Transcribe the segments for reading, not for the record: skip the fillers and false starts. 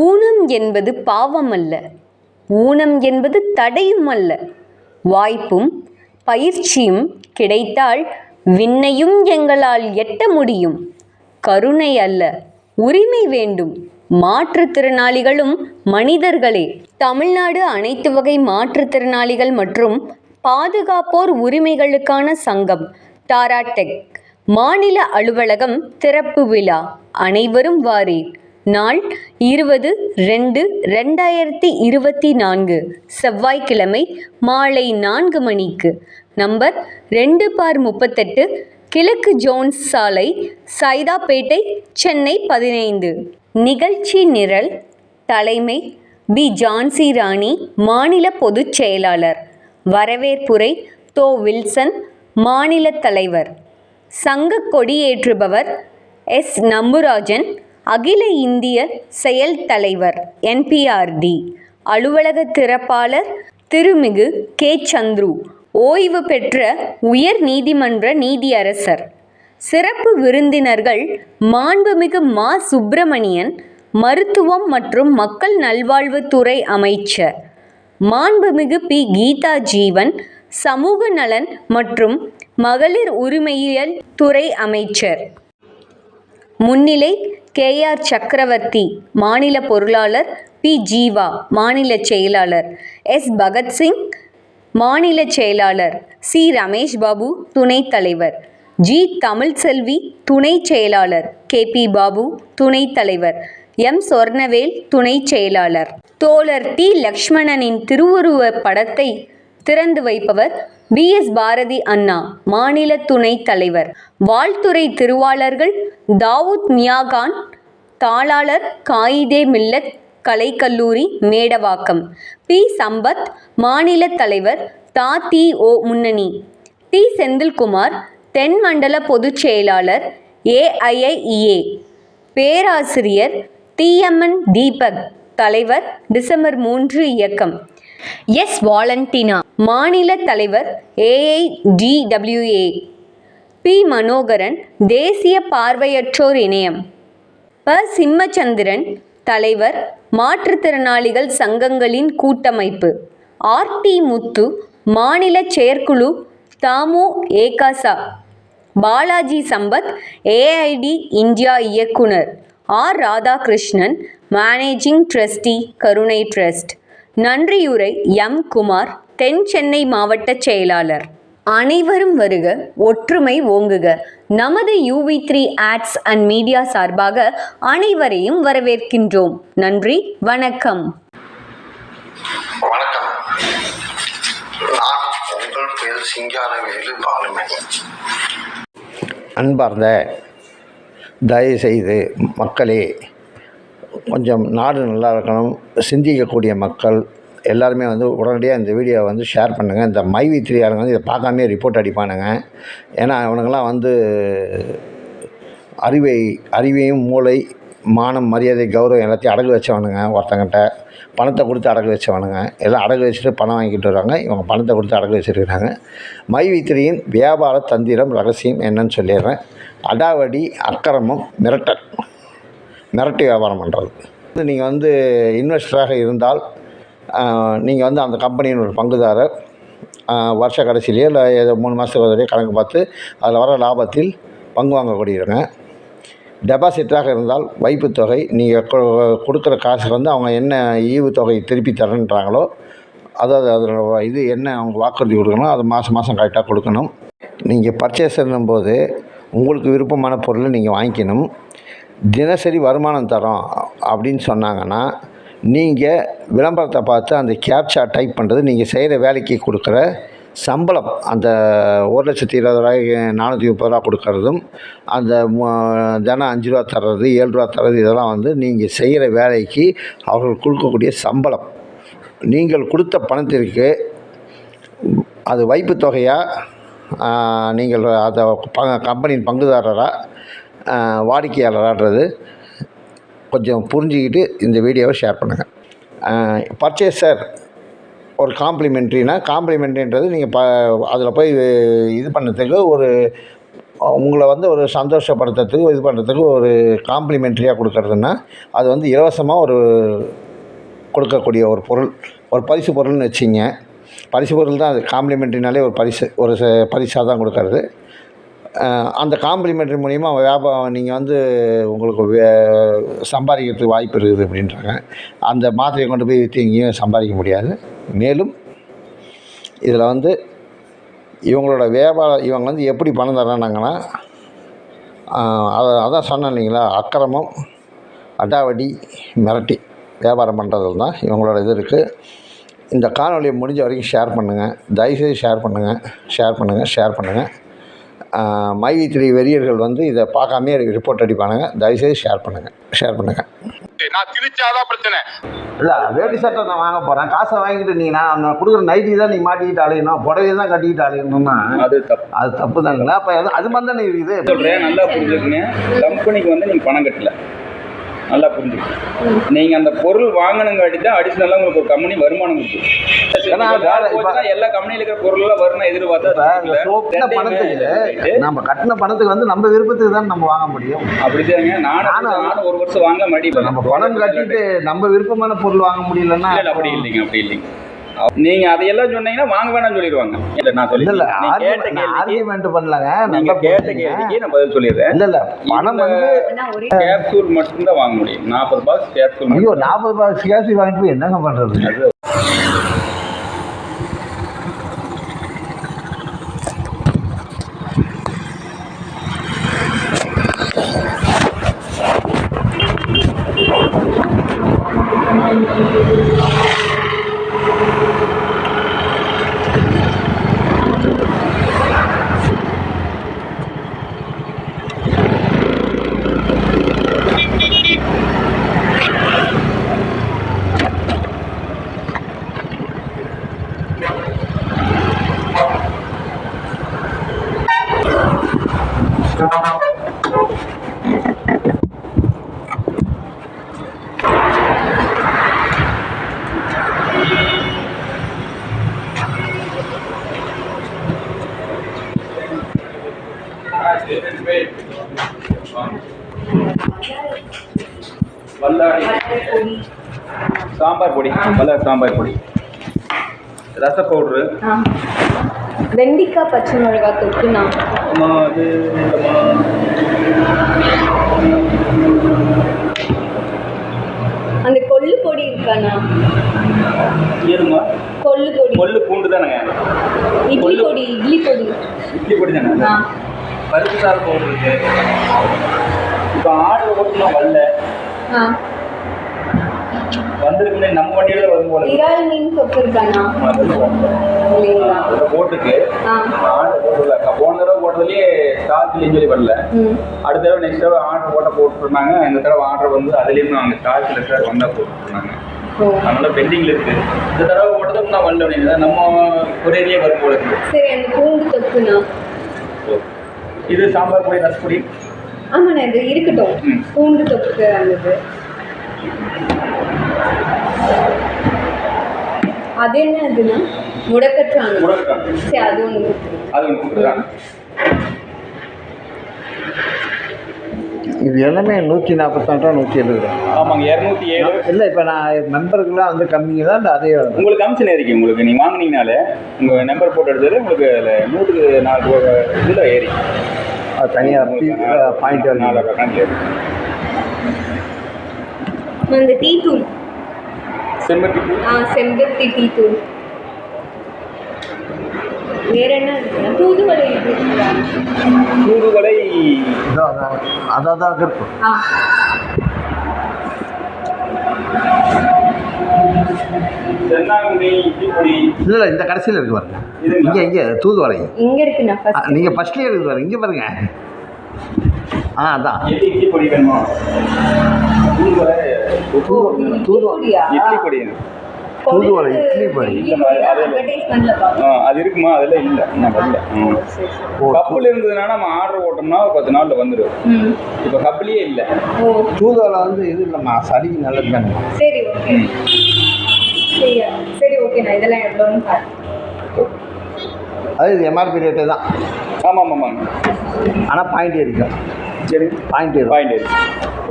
ஊனம் என்பது பாவம் அல்ல, ஊனம் என்பது தடையும் அல்ல. வாய்ப்பும் பயிற்சியும் கிடைத்தால் விண்ணையும் எங்களால் எட்ட முடியும். கருணை அல்ல, உரிமை வேண்டும். மாற்றுத்திறனாளிகளும் மனிதர்களே. தமிழ்நாடு அனைத்து வகை மாற்றுத்திறனாளிகள் மற்றும் பாதுகாப்போர் உரிமைகளுக்கான சங்கம் டாராடெக் மாநில அலுவலகம் திறப்பு விழா. அனைவரும் வாரீர். நாள் 20-2-2024 செவ்வாய்க்கிழமை மாலை 4 மணிக்கு. நம்பர் 2/38 கிழக்கு ஜோன்ஸ் சாலை, சைதாப்பேட்டை, சென்னை 15. நிகழ்ச்சி நிரல் தலைமை பி. ஜான்சி ராணி, மாநில பொதுச் செயலாளர். வரவேற்புரை தோ. வில்சன், மாநில தலைவர். சங்க கொடியேற்றுபவர் எஸ். நம்புராஜன், அகில இந்திய செயல் தலைவர், NPRD. அலுவலக திறப்பாளர் திருமிகு கே. சந்துரு, ஓய்வு பெற்ற உயர் நீதிமன்ற நீதியரசர். சிறப்பு விருந்தினர்கள் மாண்புமிகு மா. சுப்பிரமணியன், மருத்துவம் மற்றும் மக்கள் நல்வாழ்வுத்துறை அமைச்சர். மாண்புமிகு பி. கீதா ஜீவன், சமூக நலன் மற்றும் மகளிர் உரிமையியல் துறை அமைச்சர். முன்னிலை KR சக்கரவர்த்தி, மாநில பொருளாளர். பி. ஜீவா, மாநில செயலாளர். எஸ். பகத்சிங், மாநில செயலாளர். சி. ரமேஷ் பாபு, துணைத் தலைவர். ஜி. தமிழ்செல்வி, துணை செயலாளர். KP பாபு, துணைத் தலைவர். M. சொர்ணவேல், துணை செயலாளர். தோழர் டி. லக்ஷ்மணனின் திருவுருவ படத்தை திறந்து வைப்பவர் BS பாரதி அண்ணா, மாநில துணைத் தலைவர். வாழ்த்துரை திருவாளர்கள் தாவூத் மியாகான், தாளாளர் காயிதே மில்லத் கலைக்கல்லூரி, மேடவாக்கம். பி. சம்பத், மாநில தலைவர், த.தி.ஓ. முன்னணி. டி. செந்தில்குமார், தென் மண்டல பொதுச் செயலாளர், AIIEA. பேராசிரியர் TMN தீபக், தலைவர், டிசம்பர் 3 இயக்கம். எஸ். வாலண்டினா, மாநில தலைவர், AIDWA. பி. மனோகரன், தேசிய பார்வையற்றோர் இணையம். ப. சிம்மச்சந்திரன், தலைவர், மாற்றுத்திறனாளிகள் சங்கங்களின் கூட்டமைப்பு. R.T. முத்து, மாநில செயற்குழு, தமு.ஏ.க.ச. பாலாஜி சம்பத், AID இந்தியா இயக்குனர். R. ராதாகிருஷ்ணன், மேனேஜிங் ட்ரஸ்டி, கருணை ட்ரஸ்ட். நன்றியுரை M. குமார், தென் சென்னை மாவட்ட செயலாளர். அனைவரும் வருக, ஒற்றுமை ஓங்குக. நமது UV3 ஆட்ஸ் அண்ட் மீடியா சார்பாக அனைவரையும் வரவேற்கின்றோம். நன்றி, வணக்கம். வணக்கம். நான் உங்கள் பேர் சிங்காரவேலு பாலுமணி. அன்பார்ந்த தயவுசெய்து மக்களே, கொஞ்சம் நாடு நல்லா இருக்கணும், சிந்திக்கக்கூடிய மக்கள் எல்லாருமே உடனடியாக இந்த வீடியோவை ஷேர் பண்ணுங்கள். இந்த மைவி3 ஆளுங்க இதை பார்க்காமே ரிப்போர்ட் அடிப்பானுங்க. ஏன்னா அவனுங்கெல்லாம் அறிவையும் மூளை, மானம், மரியாதை, கௌரவம் எல்லாத்தையும் அடகு வச்சவனுங்க. ஒருத்தங்கிட்ட பணத்தை கொடுத்து அடகு வச்சவனுங்க. எல்லாம் அடகு வச்சுட்டு பணம் வாங்கிட்டு வராங்க. இவங்க பணத்தை கொடுத்து அடகு வச்சுருக்காங்க. மைவி3யின் வியாபார தந்திரம் ரகசியம் என்னன்னு சொல்லிடுறேன். அடாவடி, அக்கிரமம், மிரட்டு வியாபாரம் பண்ணுறது. நீங்கள் இன்வெஸ்டராக இருந்தால் நீங்கள் அந்த கம்பெனியின் ஒரு பங்குதாரர். வருஷ கடைசியிலேயே இல்லை 3 மாதத்துக்கு வரையே கணக்கு பார்த்து அதில் வர லாபத்தில் பங்கு வாங்கக்கூடியவங்க. டெபாசிட்டராக இருந்தால் வைப்பு தொகை, நீங்கள் கொடுக்குற காசு அவங்க என்ன ஈவுத்தொகை திருப்பி தரேன்றாங்களோ, அதாவது அதில் இது என்ன அவங்க வாக்குறுதி கொடுக்கணும், அதை மாதம் கரெக்டாக கொடுக்கணும். நீங்கள் பர்ச்சேஸ் பண்ணும்போது உங்களுக்கு விருப்பமான பொருளை நீங்கள் வாங்கிக்கணும். தினசரி வருமானம் தரோம் அப்படின்னு சொன்னாங்கன்னா, நீங்கள் விளம்பரத்தை பார்த்து அந்த கேப்சா டைப் பண்ணுறது, நீங்கள் செய்கிற வேலைக்கு கொடுக்குற சம்பளம், அந்த 1,20,000 430 ரூபா கொடுக்கறதும், அந்த தினம் 5 ரூபா தர்றது, 7 ரூபா தர்றது, இதெல்லாம் நீங்கள் செய்கிற வேலைக்கு அவர்கள் கொடுக்கக்கூடிய சம்பளம். நீங்கள் கொடுத்த பணத்திற்கு அது வைப்பு தொகையாக நீங்கள் அதை கம்பெனியின் பங்குதாரராக வாடிக்கையாளராகிறது கொஞ்சம் புரிஞ்சுக்கிட்டு இந்த வீடியோவை ஷேர் பண்ணுங்கள். பர்ச்சேசர் ஒரு காம்ப்ளிமெண்ட்ரின்றது நீங்கள் அதில் போய் இது பண்ணதுக்கு ஒரு உங்களை வந்து ஒரு சந்தோஷப்படுத்துறதுக்கு இது பண்ணுறதுக்கு ஒரு காம்ப்ளிமெண்ட்ரியாக கொடுக்கறதுன்னா அது வந்து இலவசமாக ஒரு கொடுக்கக்கூடிய ஒரு பொருள், ஒரு பரிசு பொருள்னு வச்சிங்க. பரிசு பொருள் தான் அது. காம்ப்ளிமெண்ட்ரினாலே ஒரு பரிசு, ஒரு பரிசாக தான் கொடுக்கறது. அந்த காம்ப்ளிமெண்ட்ரி மூலிமா நீங்கள் வந்து உங்களுக்கு சம்பாதிக்கிறதுக்கு வாய்ப்பு இருக்குது அப்படின்றாங்க. அந்த மாத்திரையை கொண்டு போய் விற்று எங்கேயும் சம்பாதிக்க முடியாது. மேலும் இதில் வந்து இவங்களோட இவங்க வந்து எப்படி பணம் தர்றாங்கன்னா, அதான் சொன்னேன் இல்லைங்களா, அக்கிரமம், அடாவடி, மிரட்டி வியாபாரம் பண்ணுறதுல தான் இவங்களோட இது இருக்குது. இந்த காணொலியை முடிஞ்ச வரைக்கும் ஷேர் பண்ணுங்கள். தயவுசெய்து ஷேர் பண்ணுங்கள். மைவி3 வெறியர்கள் வந்து இதை பார்க்காமே ரிப்போர்ட் அடிப்பானுங்க. தயவுசெய்து ஷேர் பண்ணுங்கள். நான் திரிச்சாதான் பிரச்சனை இல்லை, வேட்டி சட்டை நான் வாங்க போகிறேன், காசை வாங்கிட்டு நான் கொடுக்குற நைட்டி தான் நீ மாட்டிக்கிட்டு அலையணும், புடவையை தான் கட்டிக்கிட்டு அலையணும்னா அது தப்பு தானுங்களா? அப்போ அது மாதிரி தானே இருக்குது. சொல்கிறேன், நல்லா புரிஞ்சுக்கங்க. கம்பெனிக்கு வந்து நீங்கள் பணம் கட்டல, நல்லா புரிஞ்சுக்கணும். நீங்கள் அந்த பொருள் வாங்கினங்காட்டி தான் அடிஷ்னலாக உங்களுக்கு ஒரு கம்பெனி வருமானம் கொடுக்கும். எல்லா கம்பெனியில் இருக்கிற பொருள்லாம் வரும்னா எதிர்பார்த்தா நம்ம கட்டின பணத்துக்கு வந்து நம்ம விருப்பத்துக்கு தான் நம்ம வாங்க முடியும். அப்படிதாங்க. நானும் ஒரு வருஷம் வாங்க மாட்டேன். நம்ம பணம் கட்டிட்டு நம்ம விருப்பமான பொருள் வாங்க முடியலன்னா அப்படி இல்லைங்க. நீங்க அதையெல்லாம் சொன்னீங்கன்னா வாங்க வேணாம்னு சொல்லிடுவாங்க. இல்ல நான் சொல்லல, ஆர்கியூமென்ட் பண்ணலங்க. நீங்க கேட்ட கேள்விக்கு நான் பதில் சொல்லிடுறேன். இல்ல பணம் வந்து கேப்சூல் மட்டும் தான் வாங்க முடியும். 40 பாக்ஸ் கேப்சூல். ஐயோ, 40 பாக்ஸ் கேப்சூல் வாங்கிட்டு போய் என்னங்க பண்றது? சாம்பார் பொடி, சாம்பார் பொடி, ரச பவுடரு, வெண்டிக்காய் பச்சை மிளகா தொட்டுனா அந்த கொள்ளு பொடி இருக்காண்ணா? ஏறுமா? கொள்ளு பூண்டு தானேங்க? இட்லி பொடி தானே? பருப்பு சாறு பவுடர் இருக்கு. இப்போ ஆர்டர் போட்டுனா வரல, வந்துருக்குமே நம்ம வண்டியில வரும் போல. இறால் மீன் தொட்டு இருக்காண்ணா? போட்டுக்கு ஆர்டர் போடல. போன தடவை போட்டதுலேயே ஸ்டாக் இல்லைன்னு சொல்லி வரல. அடுத்த தடவை நெக்ஸ்ட் தடவை ஆர்டர் போட்டுருந்தாங்க. இந்த தடவை ஆர்டர் வந்து அதுலேயும் நாங்கள் ஸ்டாக் இல்லை வந்தால் போட்டுருந்தாங்க. அதனால பெண்டிங்ல இருக்கு. இந்த தடவை போட்டதும் நான் வரல அப்படின்னு நம்ம ஒரு ஏரியா வரும் போல இருக்கு. சரி, அந்த பூண்டு தொக்குண்ணா? இது சாம்பார் பொடி, ரச பொடி. ஆமாண்ணா, இது இருக்கட்டும். பூண்டு தொக்கு அந்த அது என்ன? அதுனா முடக்கட்டாங்க. சரி, அது ஒன்று கொடுத்துருக்காங்க. இது எல்லாமே 144 170. ஆமாங்க, 207. இல்லை, இப்போ நான் மெம்பருக்குலாம் வந்து கம்மிங்க தான். அதே உங்களுக்கு கமிஷன் ஏறிக்கும். உங்களுக்கு நீங்கள் வாங்கினீங்கனாலே உங்கள் நம்பர் போட்டு எடுத்தது உங்களுக்கு 104 இதில் ஏறி தனியாக பாயிண்ட் 4 கணக்கில் ஏறி. அந்த டீ தூள், செம்பருத்தி டீ தூள். வேற என்ன இருக்குன்னா தூதுவளை அதான் இருக்கும். இல்லை, இந்த கடைசியில் இருக்கு பாருங்க. இங்கே தூதுவளை இங்கே இருக்குண்ணா. நீங்கள் ஃபர்ஸ்ட்லேயே இருக்குது பாருங்க. இங்கே பாருங்க. அதான் இட்லி பொடி வேணுமா? தூதுவளை இட்லி பொடி அது இருக்குமா? அதெல்லாம் இல்லை, இன்னும் வரல. கப்பில் இருந்ததுன்னா நம்ம ஆர்டர் போட்டோம்னா 10 நாளில் வந்துடும். இப்போ கப்பிலேயே இல்லை. தூதுவளை வந்து இது இல்லைம்மா, சளிக்கு நல்லது தானே. சரி, ஓகே. சரி, ஓகேண்ணா. இதெல்லாம் எவ்வளோன்னு அது எம்ஆர்பி ரேட்டு தான். ஆமாம் ஆமாங்க. ஆனால் பாயிண்ட் இருக்கும். சரி, பாயிண்ட் பாயிண்ட் இருக்கு.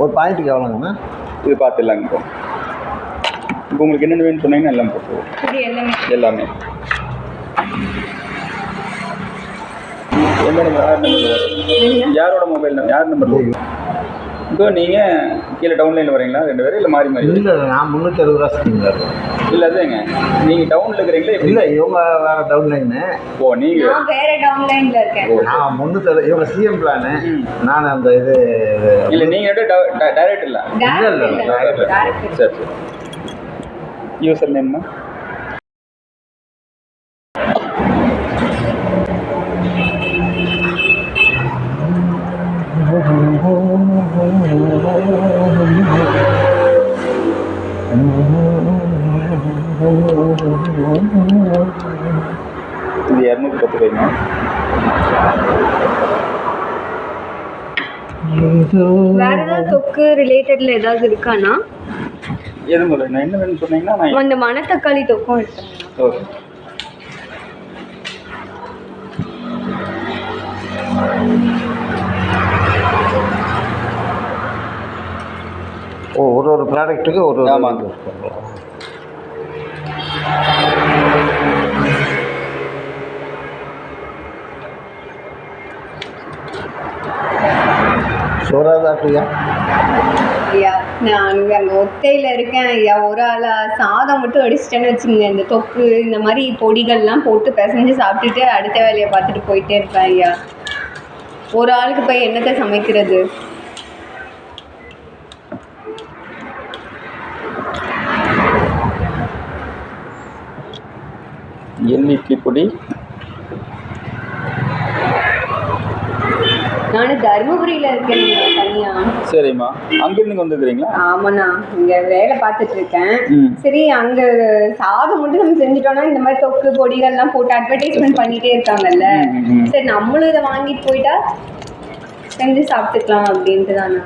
ஒரு பாயிண்ட்டுக்கு எவ்வளோங்கண்ணா? இது பார்த்துடலாங்க. இப்போ உங்களுக்கு என்னென்ன வேணும்னு சொன்னீங்கன்னா எல்லாம் போட்டுருவோம். இது எல்லாமே எல்லாமே எந்த நம்பர்? யாரோட மொபைல் நம்பர்? யார் நம்பர்? இப்போ நீங்கள் கீழே டவுன்லைனில் வரீங்களா 2 பேரும், இல்லை மாறி மாறி? இல்லை, நான் 360 ரூபா ஸ்கீமில் இருக்கேன். இல்லை அதுங்க, நீங்கள் டவுனில் இருக்கிறீங்களா? இல்லை, இவங்க வேறு டவுன்லைனு. ஓ, நீங்கள் நான் வேற டவுன்லைன்ல இருக்கேன். நான் 360, இவங்க சிஎம் பிளானு, நான் அந்த இது. இல்லை, நீங்கள் டைரக்ட் இல்லை. டைரக்ட். சரி சரி. யூசர் நேம்மா? இது 210 ரூபாய்ங்க. வேற ஏதாவது தொக்கு ரிலேட்டட்ல ஏதாவது இருக்கானா? எதுவும் இல்லை. நான் என்ன வேணும்னு சொன்னீங்கன்னா நான் அந்த மணத்தக்காளி தொக்கும் எடுத்தேன். ஓகே. ஓ, ஒரு ப்ராடக்ட்டுக்கு ஒரு. ஆமாங்க. சோறாதாட்டியா? ஐயா, நான் அங்கே ஒத்தையில் இருக்கேன் ஐயா. ஒரு ஆளா சாதம் மட்டும் அடிச்சிட்டேன்னு வச்சுங்க, இந்த தொக்கு இந்த மாதிரி பொடிகள்லாம் போட்டு பிசைஞ்சு சாப்பிட்டுட்டு அடுத்த வேலையை பார்த்துட்டு போயிட்டே இருப்பேன் ஐயா. ஒரு ஆளுக்கு போய் என்னத்தை சமைக்கிறது? இட்லி பொடி. நான் தருமபுரியில் இருக்கேன் தனியா. சரிம்மா, அங்கிருந்து வந்துருக்கிறீங்களா? ஆமாண்ணா, இங்கே வேலை பார்த்துட்டு இருக்கேன். சரி, அங்கே சாதம் மட்டும் நம்ம செஞ்சுட்டோம்னா இந்த மாதிரி தொக்கு பொடிகள்லாம் போட்டு அட்வர்டைஸ்மெண்ட் பண்ணிகிட்டே இருக்காங்கல்ல. சரி, நம்மளும் இதை வாங்கிட்டு போயிட்டா செஞ்சு சாப்பிட்டுக்கலாம் அப்படின்ட்டு தானே.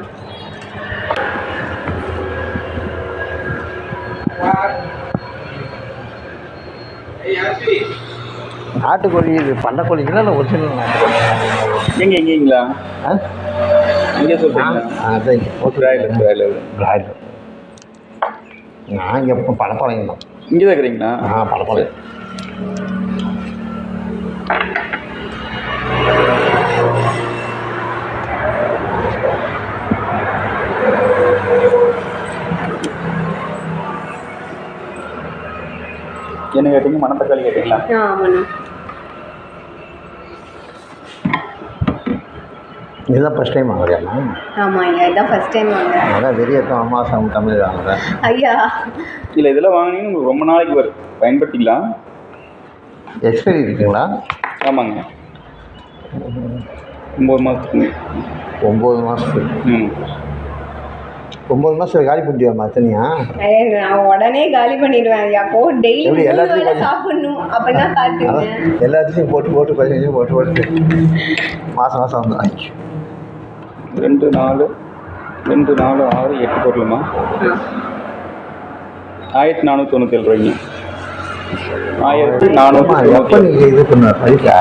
நாட்டுக்கோழி இது பண்ணக்கோழிங்களா இல்லை ஒரிஜினல் நாட்டுக்கோழி? எங்கேங்களா? இங்கே சொல்கிறீங்களா? அதான் பிராய்லர். பிராய்லர். நான் இங்கே இப்போ பழப்பாளையம் தான். இங்கே தான் இருக்கிறீங்களா? பழப்பாளையம். என்ன கேட்டீங்க? மணத்தக்காளி கேட்டீங்களா? ஆமாண்ணா. இதுதான் ஃபஸ்ட் டைம் வாங்குறியாம்மா? ஆமாம் ஐயா, இதுதான் ஃபஸ்ட் டைம் வாங்குறேன். அதான் வெறியத்தான் அம்மா தமிழ் வாங்குறேன் ஐயா. இல்லை, இதெல்லாம் வாங்கினீங்கன்னா உங்களுக்கு ரொம்ப நாளைக்கு வரும், பயன்படுத்திக்கலாம். எக்ஸ்பைரி இருக்குங்களா? ஆமாங்க, 9 மாதத்துக்கு. 9 மாதத்துக்கு. 9 மாதம் காலி பண்ணிடுவாம்மா தனியா? நான் உடனே காலி பண்ணிடுவேன் ஐயா. டெய்லி எல்லாத்தையும் சாப்பிடணும் அப்படின்னா பார்த்துங்க. எல்லாத்தையும் போட்டு கொஞ்சம் போட்டு மாதம் வந்து 2, 4, 6, 8 பொருளுமா? 1497 ரூபாய்ங்க. 1400. நீங்கள் இது பண்ண பைசா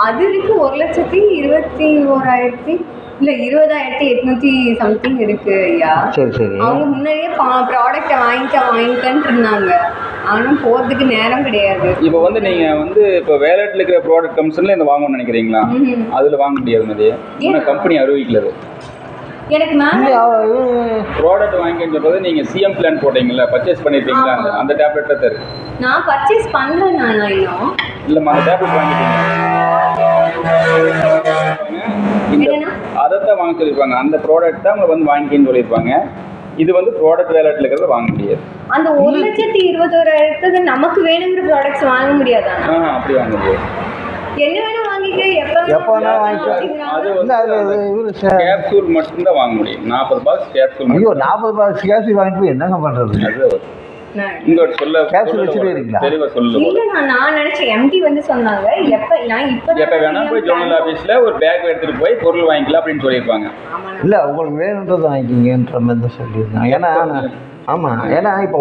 அது இருக்கு. 1,21,000 இல்லை 20,800 சம்திங் இருக்கு ஐயா. சரி. அவங்க முன்னாடியே ப்ராடக்டை வாங்கிக்கன்ட்டு இருந்தாங்க. ஆனால் போகிறதுக்கு நேரம் கிடையாது. இப்போ வந்து நீங்கள் இப்போ வேலட்டில் இருக்கிற ப்ராடக்ட் கம்சனில் இந்த வாங்கணும்னு நினைக்கிறீங்களா? அதில் வாங்க முடியாது மாதிரியே. இன்னும் கம்பெனி அறிவிக்கலது. எனக்கு ப்ராடக்ட் வாங்கின்னு சொல்றது நீங்கள் சிஎம் பிளான் போட்டீங்களா, பர்ச்சேஸ் பண்ணிருக்கீங்களா? அந்த டேப்லெட்டில் தான் இருக்கு. நான் பர்ச்சேஸ் பண்ணுறேன். நான் இன்னும் இல்லைம்மா, அந்த டேப்லெட் வாங்கிட்டீங்க. அதைத்தான் வாங்க சொல்லியிருப்பாங்க. அந்த ப்ராடக்ட் தான் உங்களை வாங்கிக்கன்னு சொல்லியிருப்பாங்க. இது ப்ராடக்ட் வேலட்டில் இருக்கிறத வாங்க முடியாது. அந்த 1,21,000 நமக்கு வேணுங்கிற ப்ராடக்ட்ஸ் வாங்க முடியாதா? அப்படி வாங்க முடியாது. என்ன வேணும் வாங்கிக்க, எப்போ வேணாலும் வாங்கிக்கலாம். அது கேப்சூல் மட்டும்தான் வாங்க முடியும். 40 பாக்ஸ் கேப்சூல். ஐயோ, 40 பாக்ஸ் கேப்சூல் வாங்கிட்டு போய் என்னங்க பண்ணுறது? இங்க சொல்ல கேப்சூல் வச்சுட்டு இருக்கீங்களா? தெளிவா சொல்லுங்க. இல்ல, நான் நினைச்சேன் எம்டி சொன்னாங்க எப்ப வேணா போய் ஜோனல் ஆபீஸ்ல ஒரு பேக் எடுத்துட்டு போய் பொருள் வாங்கிக்கலாம் அப்படின்னு சொல்லியிருப்பாங்க. இல்லை, உங்களுக்கு வேணுன்றது வாங்கிக்கிங்கன்ற மாதிரி தான் சொல்லியிருந்தாங்க. ஏன்னா ஆமாம், ஏன்னா இப்போ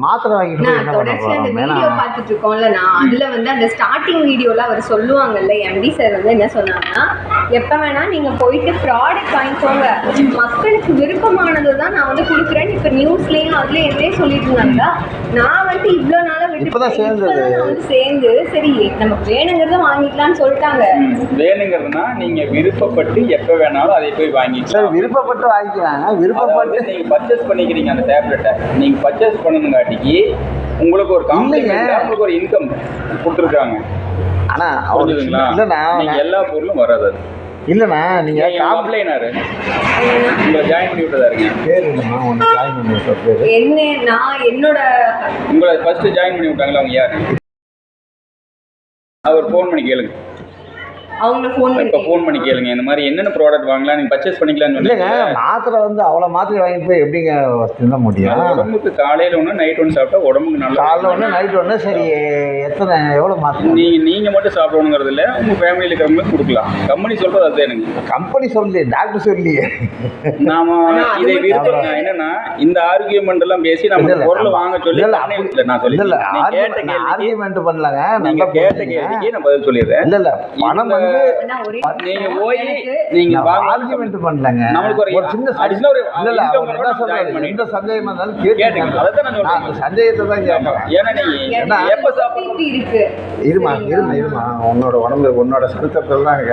மாத்திரை வாங்கிட்டு போய் நான் என்ன பண்ண தொடர்ச்சியா அந்த போகிறோம்? ஏன்னா வீடியோ பார்த்துட்டு இருக்கோம்ல, நான் அதுல வந்து அந்த ஸ்டார்டிங் வீடியோல அவர் சொல்லுவாங்கல்ல, எம்டி சார் வந்து என்ன சொன்னாங்கன்னா, எப்ப வேணா நீங்க போயிட்டு ப்ராடக்ட் வாங்கிக்கோங்க, மக்களுக்கு விருப்பமானது தான் நான் வந்து கொடுக்குறேன்னு இப்ப நியூஸ்லயும் அதுல எதுலயே சொல்லிட்டு இருந்தாங்க. நான் வந்து இவ்வளவு நாளா இப்பதான் சேர்ந்தது. நான் வந்து சேர்ந்து சரி நமக்கு வேணுங்கிறத வாங்கிக்கலாம்னு சொல்லிட்டாங்க. வேணுங்கிறதுனா நீங்க விருப்பப்பட்டு எப்ப வேணாலும் அதை போய் வாங்கிக்கலாம். சரி, விருப்பப்பட்டு வாங்கிக்கிறாங்க. விருப்பப்பட்டு நீங்க பர்ச்சேஸ் பண்ணிக்கிறீங்க அந்த டேப்லெட்டை, நீங்க பர்ச்சேஸ் பண்ணணுங்காட்டிக்கு உங்களுக்கு ஒரு காம்ப்ளிமெண்டா உங்களுக்கு ஒரு இன்கம் கொடுத்துருக்காங்க. ஆனால் புரிஞ்சுதுங்களா? இல்லைண்ணா, நீங்க எல்லா பொருளும் வராது. இல்லைண்ணா, நீங்கள் காம்ப்ளைனாரு உங்களை ஜாயின் பண்ணி விட்டதா இருக்கீங்க. பேர் என்னம்மா? ஒன்று ஜாயின் பண்ணி விட்ட பேர் என்ன, நான் என்னோட உங்களை ஃபர்ஸ்ட் ஜாயின் பண்ணி விட்டாங்களா அவங்க யாரு? அவர் ஃபோன் பண்ணி கேளுங்க. அவங்கள ஃபோன் இப்போ ஃபோன் பண்ணி கேளுங்க, இந்த மாதிரி என்னென்ன ப்ராடக்ட் வாங்கலாம், நீங்கள் பர்ச்சேஸ் பண்ணிக்கலாம்னு இல்லைங்க. சொன்னீங்க. மாத்திரை வந்து அவ்வளோ மாத்திரை வாங்கிட்டு போய் எப்படிங்க தின்ன முடியும்? உடம்புக்கு காலையில் ஒன்று நைட் ஒன்று சாப்பிட்டா உடம்புக்கு நல்லா. காலைல ஒன்று நைட் ஒன்று. சரி, எவ்வளோ மாத்திரை? நீங்கள் மட்டும் சாப்பிடணுங்கிறது இல்லை, உங்கள் ஃபேமிலியில் இருக்கிறவங்களுக்கு கொடுக்கலாம். கம்பெனி சொல்கிறது அது எனக்கு கம்பெனி சொல்லி டாக்டர் சொல்லியே நாம இதை விருப்பம் என்னன்னா இந்த ஆர்கியூமெண்ட் எல்லாம் பேசி நம்ம பொருள் வாங்க சொல்லி நான் சொல்லி ஆர்கியூமெண்ட் பண்ணலங்க. நீங்க கேட்ட கேள்விக்கு நான் பதில் சொல்லிடுறேன். இல்ல இல்ல, பணம் வந்து நீங்க போய் நீங்க ஆர்கியூமெண்ட் பண்ணலங்க. நமக்கு ஒரு சின்ன அடிஷனல் ஒரு இல்ல இல்ல, அவங்க என்ன சொல்றாரு, எந்த சந்தேகமா இருந்தாலும் கேட்டுங்க. அதான் நான் சொல்றேன். அந்த சந்தேகத்தை தான் கேட்கறேன். ஏன்னா நீங்க எப்ப சாப்பிடுறது இருக்கு. இருமா உன்னோட உடம்பு உன்னோட சரித்திரத்தில் தான்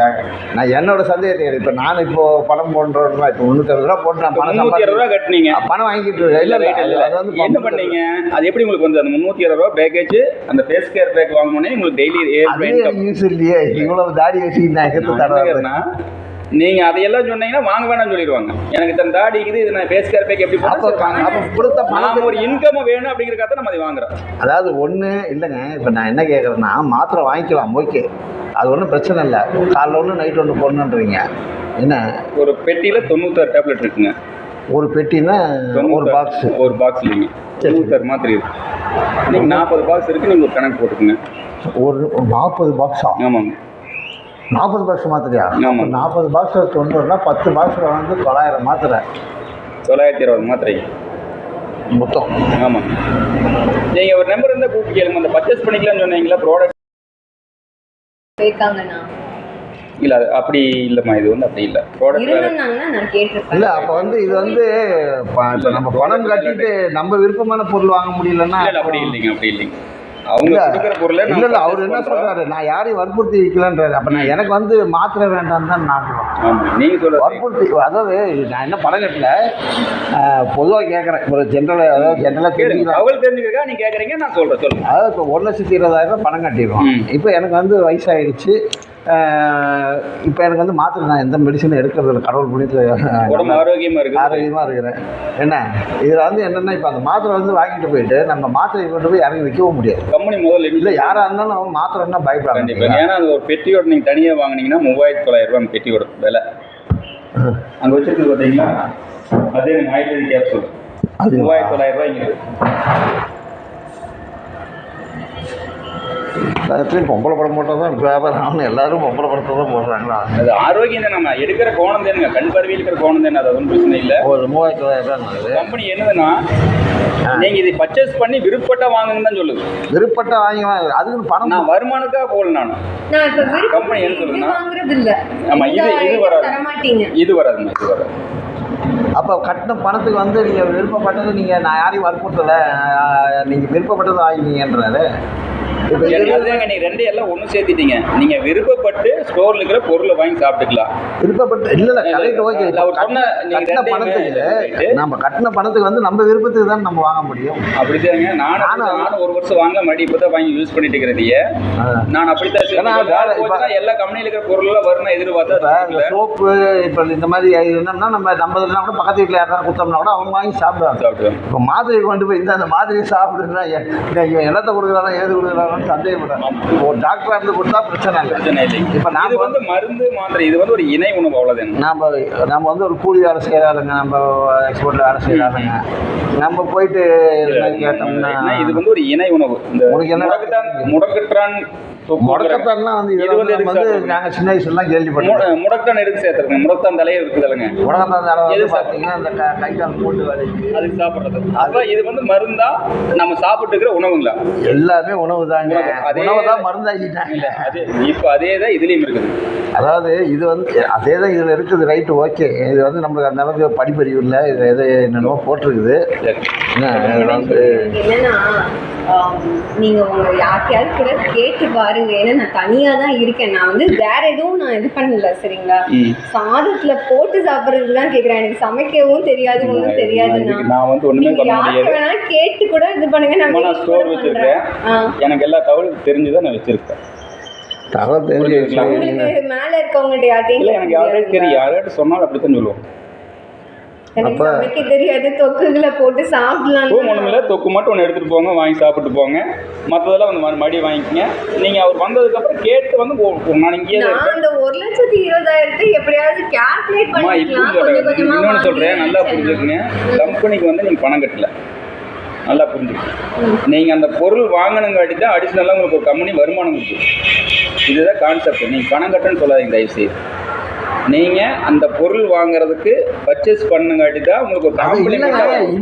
நான் என்னோட சந்தேகத்தை இப்போ நான் இப்போ பணம் போன்றோம்னா இப்போ 360 ரூபா போட்டு நான் பணம் 360 ரூபா கட்டினீங்க, பணம் வாங்கிட்டு இல்ல அது வந்து என்ன பண்ணீங்க? அது எப்படி உங்களுக்கு வந்து அந்த 360 ரூபா பேக்கேஜ் அந்த ஃபேஸ் கேர் பேக் வாங்கணும்னே உங்களுக்கு டெய்லி யூஸ் இல்லையே. இவ்வளவு தாடி வச்சு நான் எக்கத்து தரேன்னா நீங்க அதையெல்லாம் சொன்னீங்கன்னா வாங்க வேணாம்னு சொல்லிடுவாங்க. எனக்கு தன் தாடி இருக்குது, இது நான் ஃபேஸ் கேர் பேக் எப்படி அப்போ கொடுத்த பணம் ஒரு இன்கம் வேணும் அப்படிங்கிறக்காக நம்ம அதை வாங்குறோம். அதாவது ஒன்று இல்லைங்க. இப்போ நான் என்ன கேட்குறேன்னா, மாத்திரை வாங்கிக்கலாம், ஓகே, அது ஒன்றும் பிரச்சனை இல்லை. காலைல ஒன்று நைட் ஒன்று போடணுன்றீங்க. என்ன ஒரு பெட்டியில் 96 டேப்லெட் இருக்குங்க. ஒரு பெட்டின்னா ஒரு பாக்ஸ், ஒரு பாக்ஸ் இல்லைங்க, 96 மாத்திரை இருக்கு. நீங்கள் 40 பாக்ஸ் இருக்குது, நீங்கள் ஒரு கணக்கு போட்டுக்குங்க. ஒரு 40 பாக்ஸா? ஆமாங்க, 40 பாக்ஸ் மாத்திரையா? ஆமாம். 40 பாக்ஸ் தொண்ணூறுனா 10 பாக்ஸில் வந்து 900 மாத்திரை, 920 மாத்திரை மொத்தம். ஆமாங்க. நீங்கள் ஒரு நம்பர் இருந்தால் கூப்பிட்டு கேளுங்க. அந்த பர்ச்சேஸ் பண்ணிக்கலாம்னு சொன்னீங்களா ப்ராடக்ட் கேட்காங்கண்ணா? இல்லை அது அப்படி இல்லைம்மா, இது வந்து அப்படி இல்லை. ப்ராடக்ட் இருந்தாங்கன்னா நான் கேட்டிருப்பேன். இல்லை, அப்போ வந்து இது வந்து இப்போ நம்ம பணம் கட்டிட்டு நம்ம விருப்பமான பொருள் வாங்க முடியலன்னா இல்லை அப்படி இல்லைங்க, அப்படி இல்லைங்க. அவங்க கொடுக்குற பொருளை இல்லை இல்லை, அவர் என்ன சொல்றாரு, நான் யாரையும் வற்புறுத்தி வைக்கலன்றாரு. அப்போ நான் எனக்கு வந்து மாத்திரை வேண்டாம் தான் நான் ஆமாம் நீங்கள் சொல்ல வற்புறுத்தி. அதாவது நான் என்ன பணம் கட்டல, பொதுவாக கேட்குறேன். ஒரு அதாவது ஜென்ரலாக தெரிஞ்சுக்கலாம். அவங்களுக்கு தெரிஞ்சுக்கிறக்கா நீங்கள் கேட்குறீங்க, நான் சொல்கிறேன் சொல்லுங்கள். அதாவது இப்போ 1,20,000 பணம் கட்டிடுவோம். இப்போ எனக்கு வந்து வயசாகிடுச்சு. இப்போ எனக்கு வந்து மாத்திரை நான் எந்த மெடிசனும் எடுக்கிறது இல்லை. கடவுள் புண்ணியத்தில் உடம்பு ஆரோக்கியமாக இருக்குது, ஆரோக்கியமாக இருக்கிறேன். என்ன இதில் வந்து என்னென்னா, இப்போ அந்த மாத்திரை வந்து வாங்கிட்டு போயிட்டு நம்ம மாத்திரையை கொண்டு போய் இறங்கி வைக்கவும் முடியாது. கம்பெனி முதல்ல இல்லை, யாராக இருந்தாலும் அவங்க மாத்திரைன்னா பயப்படாங்க. ஏன்னா அது ஒரு பெட்டியோட நீங்கள் தனியாக வாங்கினீங்கன்னா 3,900 ரூபா பெட்டியோட விலை. அங்கே வச்சிருக்கிறது பார்த்தீங்களா, அதே ஆயுர்வேதிக் கேப்சூல் அது 3,900 ரூபாய்ங்க. பொம்பளை படம் போட்டால் தான் வியாபாரம் ஆகணும். எல்லாரும் பொம்பளை படத்தை தான் போடுறாங்களா? அது ஆரோக்கியம் தான். நம்ம எடுக்கிற கோணம் தானுங்க, கண் பார்வையில் இருக்கிற கோணம் தானே, அது ஒன்றும் பிரச்சனை இல்லை. ஒரு 3,900 கம்பெனி என்னதுன்னா, நீங்கள் இதை பர்ச்சேஸ் பண்ணி விருப்பப்பட்ட வாங்குன்னு தான் சொல்லுது. விருப்பப்பட்ட வாங்கி அதுக்கு பணம் நான் வருமானத்துக்காக போகல. நான் கம்பெனி என்ன சொல்லுதுன்னா, ஆமாம் இது வராது, இது வராதுங்க, இது வராது. அப்போ கட்டின பணத்துக்கு வந்து நீங்கள் விருப்பப்பட்டது, நீங்கள் நான் யாரையும் வற்புறுத்தலை, நீங்கள் விருப்பப்பட்டது வாங்கினீங்கன்றாரு. இப்போ அதுதாங்க, நீங்கள் ரெண்டு எல்லாம் ஒன்று சேர்த்துட்டீங்க. நீங்கள் விருப்பப்பட்டு ஸ்டோரில் இருக்கிற பொருளை வாங்கி சாப்பிட்டுக்கலாம். விருப்பப்பட்டு இல்லை கரெக்ட், ஓகே. கட்டின பணத்துக்கு நம்ம கட்டின பணத்துக்கு வந்து நம்ம விருப்பத்துக்கு தான் நம்ம வாங்க முடியும். அப்படித்தாங்க. நானும் ஒரு வருஷம் வாங்க மாட்டி இப்போ தான் வாங்கி யூஸ் பண்ணிட்டு இருக்கிறதையே நான் அப்படித்தான். எல்லா கம்பெனியில் இருக்கிற பொருள்லாம் வரும்னு எதிர்பார்த்தா சோப்பு இப்போ இந்த மாதிரி என்னன்னா நம்ம இதெல்லாம் கூட பக்கத்து வீட்டில் யாராவது கொடுத்தோம்னா கூட அவங்க வாங்கி சாப்பிடுவாங்க. இப்போ மாதிரியை கொண்டு போய் இந்த மாதிரியை சாப்பிடுறா இவன் என்னத்தை கொடுக்குறானோ ஏது கொடுக்குறானோ சந்தேகப்படுறேன். ஒரு டாக்டராக இருந்து கொடுத்தா பிரச்சனை இல்லை. இப்போ நான் வந்து மருந்து மாத்திரை இது வந்து ஒரு இணை உணவு, அவ்வளோதான். நம்ம வந்து ஒரு கூலி வேலை செய்கிறாருங்க, நம்ம எக்ஸ்போர்ட்டில் வேலை செய்கிறாருங்க. நம்ம போயிட்டு கேட்டோம்னா இது வந்து ஒரு இணை உணவு. இந்த முடக்கத்தான் முடக்கத்தான்லாம் வந்து இது வந்து எதுக்கு சாப்பிடுறது? நாங்கள் சின்ன வயசுலாம் கேள்விப்பட்டோம். முடக்கத்தான் எதுக்கு சேர்த்துருங்க? முடக்கத்தான் தலையே இருக்குதுல்லங்க, முடக்கத்தான் தலை எது வந்து பார்த்தீங்கன்னா இந்த கை கால் போட்டு வேலைக்கு அதுக்கு சாப்பிட்றது. அப்போ இது வந்து மருந்தா நம்ம சாப்பிட்டு இருக்கிற உணவுங்களா? எல்லாமே உணவு தாங்க. அதே உணவு தான் மருந்தாக்கிட்டாங்க. அது இப்போ அதே தான் இதுலேயும் இருக்குது. அதாவது இது வந்து அதே தான் இதில் இருக்குது. Right, okay. இது வந்து நம்மளுக்கு அந்த அளவுக்கு படிப்பறிவு இல்லை. இது எது என்னென்னமோ போட்டிருக்குது. என்ன இது வந்து என்னன்னா நீங்க உங்க யார்கிட்டயாவது கூட கேட்டு பாருங்க. ஏன்னா நான் தனியா தான் இருக்கேன். நான் வந்து வேற எதுவும் நான் இது பண்ணல, சரிங்களா? சாதத்துல போட்டு சாப்பிட்றதுக்கு தான் கேட்குறேன். எனக்கு சமைக்கவும் தெரியாது, ஒன்றும் தெரியாதுன்னா நான் வந்து ஒண்ணுமே பண்ண முடியாது. வேணா கேட்டு கூட இது பண்ணுங்க. நான் ஸ்டோர் வச்சிருக்கேன், எனக்கு எல்லா தகவலும் தெரிஞ்சுதான் நான் வச்சிருக்கேன். தகவல் தெரிஞ்சு உங்களுக்கு மேல இருக்கவங்கள்ட்ட யார்ட்டையும் எனக்கு யாராவது தெரியும், யாராவது சொன்னாலும் அப்படித்தான் சொல்லுவோம். எனக்கு சமைக்க தெரியாது, தொக்குகளை போட்டு சாப்பிடலாம். ஒண்ணுமில்ல, தொக்கு மட்டும் ஒன்று எடுத்துட்டு போங்க, வாங்கி சாப்பிட்டு போங்க. மற்றதெல்லாம் வந்து மறுபடியும் வாங்கிக்கங்க. நீங்க அவர் வந்ததுக்கு அப்புறம் கேட்டு வந்து நான் இங்கே அந்த 1,20,000 எப்படியாவது கால்குலேட் பண்ணிக்கலாம். கொஞ்சம் கொஞ்சமா இன்னொன்று சொல்றேன், நல்லா புரிஞ்சுக்கங்க. கம்பெனிக்கு வந்து நீங்க பணம் கட்டல, நல்லா புரிஞ்சுக்கணும். நீங்க அந்த பொருள் வாங்கணுங்காட்டி தான் அடிஷ்னலாக உங்களுக்கு ஒரு கம்பெனி வருமானம் கொடுக்குது. இதுதான் கான்செப்ட். நீங்க பணம் கட்டணும்னு சொல்லாதீங்க தயவுசெய்து. நீங்க அந்த பொருள் வாங்குறதுக்கு பர்ச்சேஸ் பண்ணுங்காட்டி தான் உங்களுக்கு ஒரு கம்பெனி.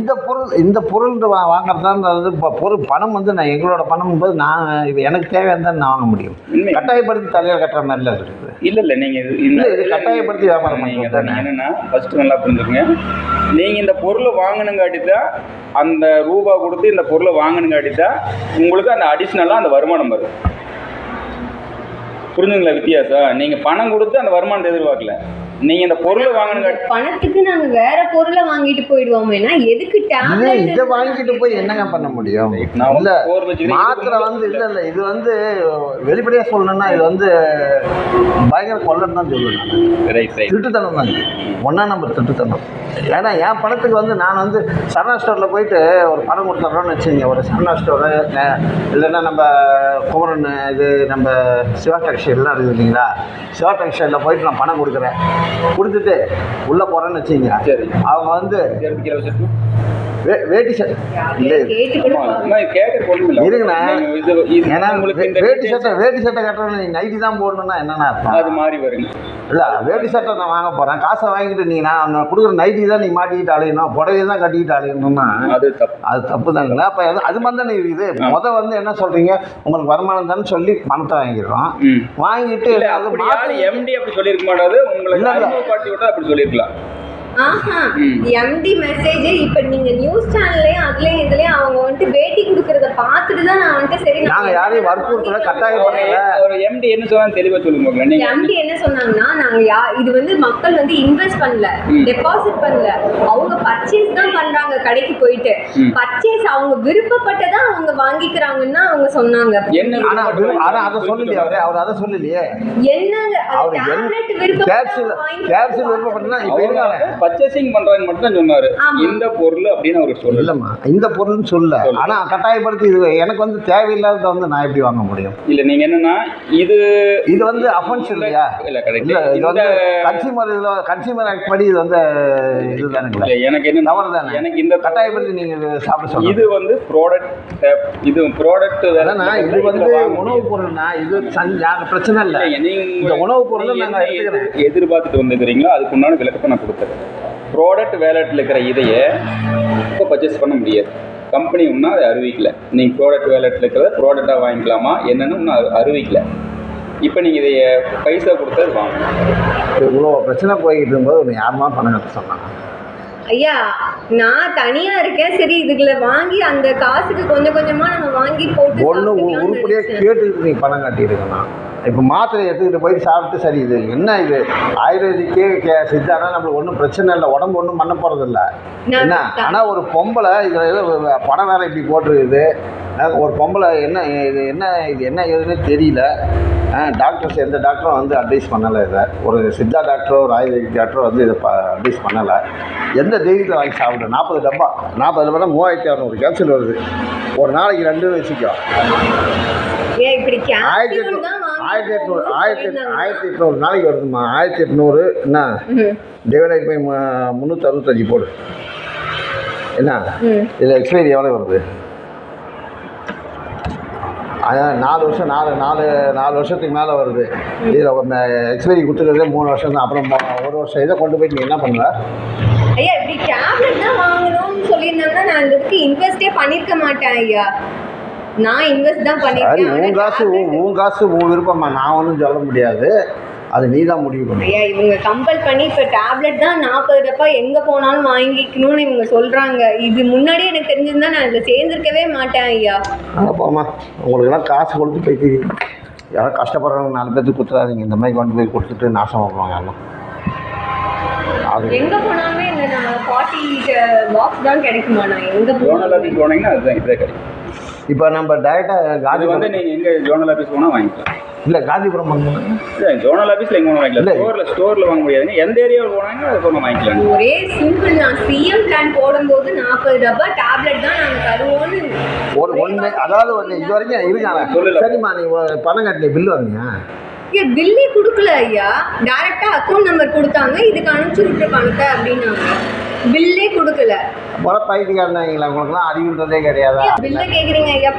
இந்த பொருள் வாங்குறதுன்றது பொருள் பணம் வந்து நான் எங்களோட பணம் போது நான் எனக்கு தேவையான தான் நான் வாங்க முடியும். கட்டாயப்படுத்தி தலையில் கட்டுற மாதிரிலாம் இருக்குது. இல்லை நீங்க இது கட்டாயப்படுத்தி வியாபாரம் பண்ணீங்க. என்னன்னா ஃபர்ஸ்ட் நல்லா புரிஞ்சுக்கங்க. நீங்க இந்த பொருளை வாங்கணுங்காட்டி தான், அந்த ரூபா கொடுத்து இந்த பொருளை வாங்கணுங்காட்டி தான் உங்களுக்கு அந்த அடிஷ்னலாக அந்த வருமானம் வரும். புரிஞ்சுங்களா வித்தியாசம்? நீங்க பணம் கொடுத்து அந்த வருமானத்தை எதிர்பார்க்கல. நீங்க இந்த பொருளை வாங்கணுங்க, பணத்துக்கு நாங்க வேற பொருளை வாங்கிட்டு போயிடுவோமேனா எதுக்கு டேப்லெட் இதை வாங்கிட்டு போய் என்னங்க பண்ண முடியும்? இல்ல மாத்திரை வந்து இல்ல இது வந்து வெளிப்படையா சொல்லணும்னா இது வந்து பயங்கர கொள்ளன்னு தான் சொல்லுவேன். திருட்டுத்தனம் தான், 1ஆம் நம்பர் திருட்டுத்தனம். ஏன்னா என் பணத்துக்கு வந்து நான் வந்து சரணா ஸ்டோரில் போயிட்டு ஒரு பணம் கொடுத்துட்றோன்னு வச்சுங்க. ஒரு சரணா ஸ்டோரு இல்லைன்னா நம்ம குமரன் இது நம்ம சிவா டெக்ஸ்டைல்லாம் இருக்குது இல்லைங்களா? சிவா டெக்ஸ்டைலில் போயிட்டு நான் பணம் கொடுக்குறேன், கொடுத்துட்டு உள்ளே போகிறேன்னு வச்சுங்க. அவங்க வந்து வேட்டி சட்டை இருங்கண்ணா, ஏன்னா வேட்டி சட்டை கட்டுறேன்னு நீ நைட்டி தான் போடணும்னா என்னென்ன அர்த்தம்? அது மாதிரி வருங்க. இல்லை வேட்டி சட்டை நான் வாங்க போகிறேன், காசை வாங்கிட்டு நீ நான் கொடுக்குற நைட்டி தான் நீ மாட்டிக்கிட்டு அலையணும், புடவை தான் கட்டிக்கிட்டு அலையணும்னா அது தப்பு தானுங்களா? அப்போ அது மாதிரி தானே இருக்குது. வந்து என்ன சொல்கிறீங்க, உங்களுக்கு வருமானம் தானே சொல்லி பணத்தை வாங்கிடுறோம். வாங்கிட்டு எம்டி அப்படி சொல்லியிருக்க மாட்டாது, உங்களுக்கு காட்டி விட்டா அப்படி சொல்லியிருக்கலாம். எம்டி மெசேஜ் இப்ப நீங்க நியூஸ் சேனல்லயும் அதுலயும் இதுலயும் அவங்க வந்துட்டு பேட்டி கொடுக்கறத பார்த்துட்டு தான் நான் வந்துட்டு சரி நாங்க யாரையும் வற்புறுத்தல, கட்டாயம் பண்ணல. ஒரு எம்டி என்ன சொன்னாங்க தெளிவா சொல்லுங்க. நீங்க எம்டி என்ன சொன்னாங்கன்னா, நாங்க இது வந்து மக்கள் வந்து இன்வெஸ்ட் பண்ணல, டெபாசிட் பண்ணல, அவங்க பர்ச்சேஸ் தான் பண்றாங்க. கடைக்கு போயிட்டு பர்ச்சேஸ் அவங்க விருப்பப்பட்டதா அவங்க வாங்கிக்கிறாங்கன்னா அவங்க சொன்னாங்க. ஆனா அதை சொல்லலையே அவர் அதை சொல்லலையே. என்ன அவர் கேப்சூல் விருப்பப்பட்டா இப்ப இருக்காங்க பர்ச்சேசிங் பண்றாங்க மட்டும் தான் சொன்னாரு. இந்த பொருள் அப்படின்னு அவருக்கு சொல்லலமா, இந்த பொருள்னு சொல்ல. ஆனா கட்டாயப்படுத்தி இது எனக்கு வந்து தேவையில்லாததை வந்து நான் எப்படி வாங்க முடியும்? இல்ல நீங்க என்னன்னா இது வந்து அஃபென்ஸ் இல்லையா? இல்ல இது வந்து கன்சியூமர் ஆக்ட் படி இது வந்து இதுதானே. எனக்கு என்ன தவறு தானே? எனக்கு இந்த கட்டாயப்படுத்தி நீங்க சாப்பிட சொல்லுங்க. இது வந்து ப்ராடக்ட் வேறனா, இது வந்து உணவு பொருள்னா இது பிரச்சனை இல்லை. இந்த உணவு பொருள் நாங்க எதிர்பார்த்துட்டு வந்துக்கிறீங்களோ அதுக்கு உண்டான விளக்கத்தை நான் கொடுத்துறேன். ப்ராடக்ட் வேலெட்டில் இருக்கிற இதையை இப்போ பர்ச்சேஸ் பண்ண முடியாது. கம்பெனி இன்னும் அதை அறிவிக்கல. நீங்கள் ப்ராடக்ட் வேலெட்டில் இருக்கிறத ப்ராடக்டாக வாங்கிக்கலாமா என்னன்னு இன்னும் அறிவிக்கல. இப்போ நீங்கள் இதை பைசா கொடுத்தது வாங்க. இவ்வளோ பிரச்சனை போய்கிட்டு இருக்கும்போது ஒன்று யாருமா பணம் கட்ட சொன்னாங்க? ஐயா நான் தனியா இருக்கேன், சரி இதுக்குள்ள வாங்கி அந்த காசுக்கு கொஞ்சம் கொஞ்சமா நம்ம வாங்கி போட்டு ஒன்று உருப்படியாக கேட்டுக்கிட்டு நீங்கள் பணம் கட்டியிருக்கணும். இப்போ மாத்திரை எடுத்துக்கிட்டு போய் சாப்பிட்டு சரி இது என்ன இது ஆயுர்வேதிக்கே சித்தானா நம்மளுக்கு ஒன்றும் பிரச்சனை இல்லை, உடம்பு ஒன்றும் பண்ண போகிறதில்ல என்ன. ஆனால் ஒரு பொம்பளை இதில் ஏதோ பணம் வேலை இப்படி போட்டுருக்குது. ஒரு பொம்பளை இது என்ன ஏதுன்னு தெரியல. டாக்டர்ஸ் எந்த டாக்டரும் வந்து அட்வைஸ் பண்ணலை. இதை ஒரு சித்தா டாக்டரோ ஒரு ஆயுர்வேதிக் டாக்டரோ வந்து இதை அட்வைஸ் பண்ணலை. எந்த தைரியத்தில் வாங்கி சாப்பிட்றேன்? 40 டப்பா 3600 கேப்சூல் வருது. ஒரு நாளைக்கு 2 வச்சுக்கோ. 1800 நாளைக்கு வருதுமா. 1800 என்ன டிவைட் பை 365 போடு. என்ன இதில் எக்ஸ்பைரி எவ்வளோ வருது? அதான் 4 வருஷம் 4 வருஷத்துக்கு மேலே வருது. இதில் எக்ஸ்பைரி கொடுத்துருக்கதே 3 வருஷம் தான். அப்புறம் 1 வருஷம் இதை கொண்டு போயிட்டு நீ என்ன பண்ணுவ? ஐயா இப்படி டேப்லெட் தான் வாங்கணும்னு சொல்லியிருந்தாங்கன்னா நான் இதுக்கு இன்வெஸ்டே பண்ணியிருக்க மாட்டேன் ஐயா. நான் இன்வெஸ்ட் தான் சரி, பண்ணியிருக்கேன். உன் காசு உன் விருப்பம்மா, நான் ஒன்றும் சொல்ல முடியாது. அது நீ தான் முடிவு பண்ணு. ஐயா இவங்க கம்பல் பண்ணி இப்போ டேப்லெட் தான் 40 ரூபாய் எங்கே போனாலும் வாங்கிக்கணும்னு இவங்க சொல்கிறாங்க. இது முன்னாடியே எனக்கு தெரிஞ்சிருந்தா நான் இதில் சேர்ந்துருக்கவே மாட்டேன் ஐயா. அப்போம்மா உங்களுக்கெல்லாம் காசு கொடுத்து போயிட்டு யாரும் கஷ்டப்படுறவங்க 4 பேருக்கு கொடுத்துடாதீங்க. இந்த மாதிரி கொண்டு போய் கொடுத்துட்டு நாசமாக போவாங்க எல்லாம். அது எங்கே போனாலுமே இந்த நான் 40 பாக்ஸ் தான் கிடைக்குமா? நான் எங்கே ஜோனல் ஆஃபீஸ் போனீங்கன்னா அதுதான் இதே கிடைக்கும். இப்போ நம்ம டைரெக்டாக அது காந்தி வந்து நீங்கள் எங்கே ஜோனல் ஆஃபீஸ் போனால் வாங்கிக்கலாம். இல்லை காந்திபுரம் பண்ணணும். இல்லை ஜோனல் ஆஃபீஸில் எங்கே வாங்கிக்கலாம். ஸ்டோரில் வாங்க முடியாதுங்க. எந்த ஏரியாவில் போனாங்க அது போனால் வாங்கிக்கலாம். ஒரே சிம்பிள் தான். சிஎம் பிளான் போடும்போது 40 ரூபாய் டேப்லெட் தான் நாங்கள் தருவோன்னு ஒன்று அதாவது ஒன்று இது வரைக்கும் இருக்காங்க. சரிம்மா நீ பணம் கட்டின பில்லு வாங்கிங்க. ஐயா பில்லே கொடுக்கல ஐயா. டேரெக்டாக அக்கௌண்ட் நம்பர் கொடுத்தாங்க, இதுக்கு அனுப்பிச்சு விட்டு பணத்தை அப்படின்னாங்க. பில்லே கொடுக்கல. பைத்தியக்காரனாங்களா? உங்களுக்குலாம் அறிவுன்றதே கிடையாதா? பில்லை கேட்குறீங்க ஐயா.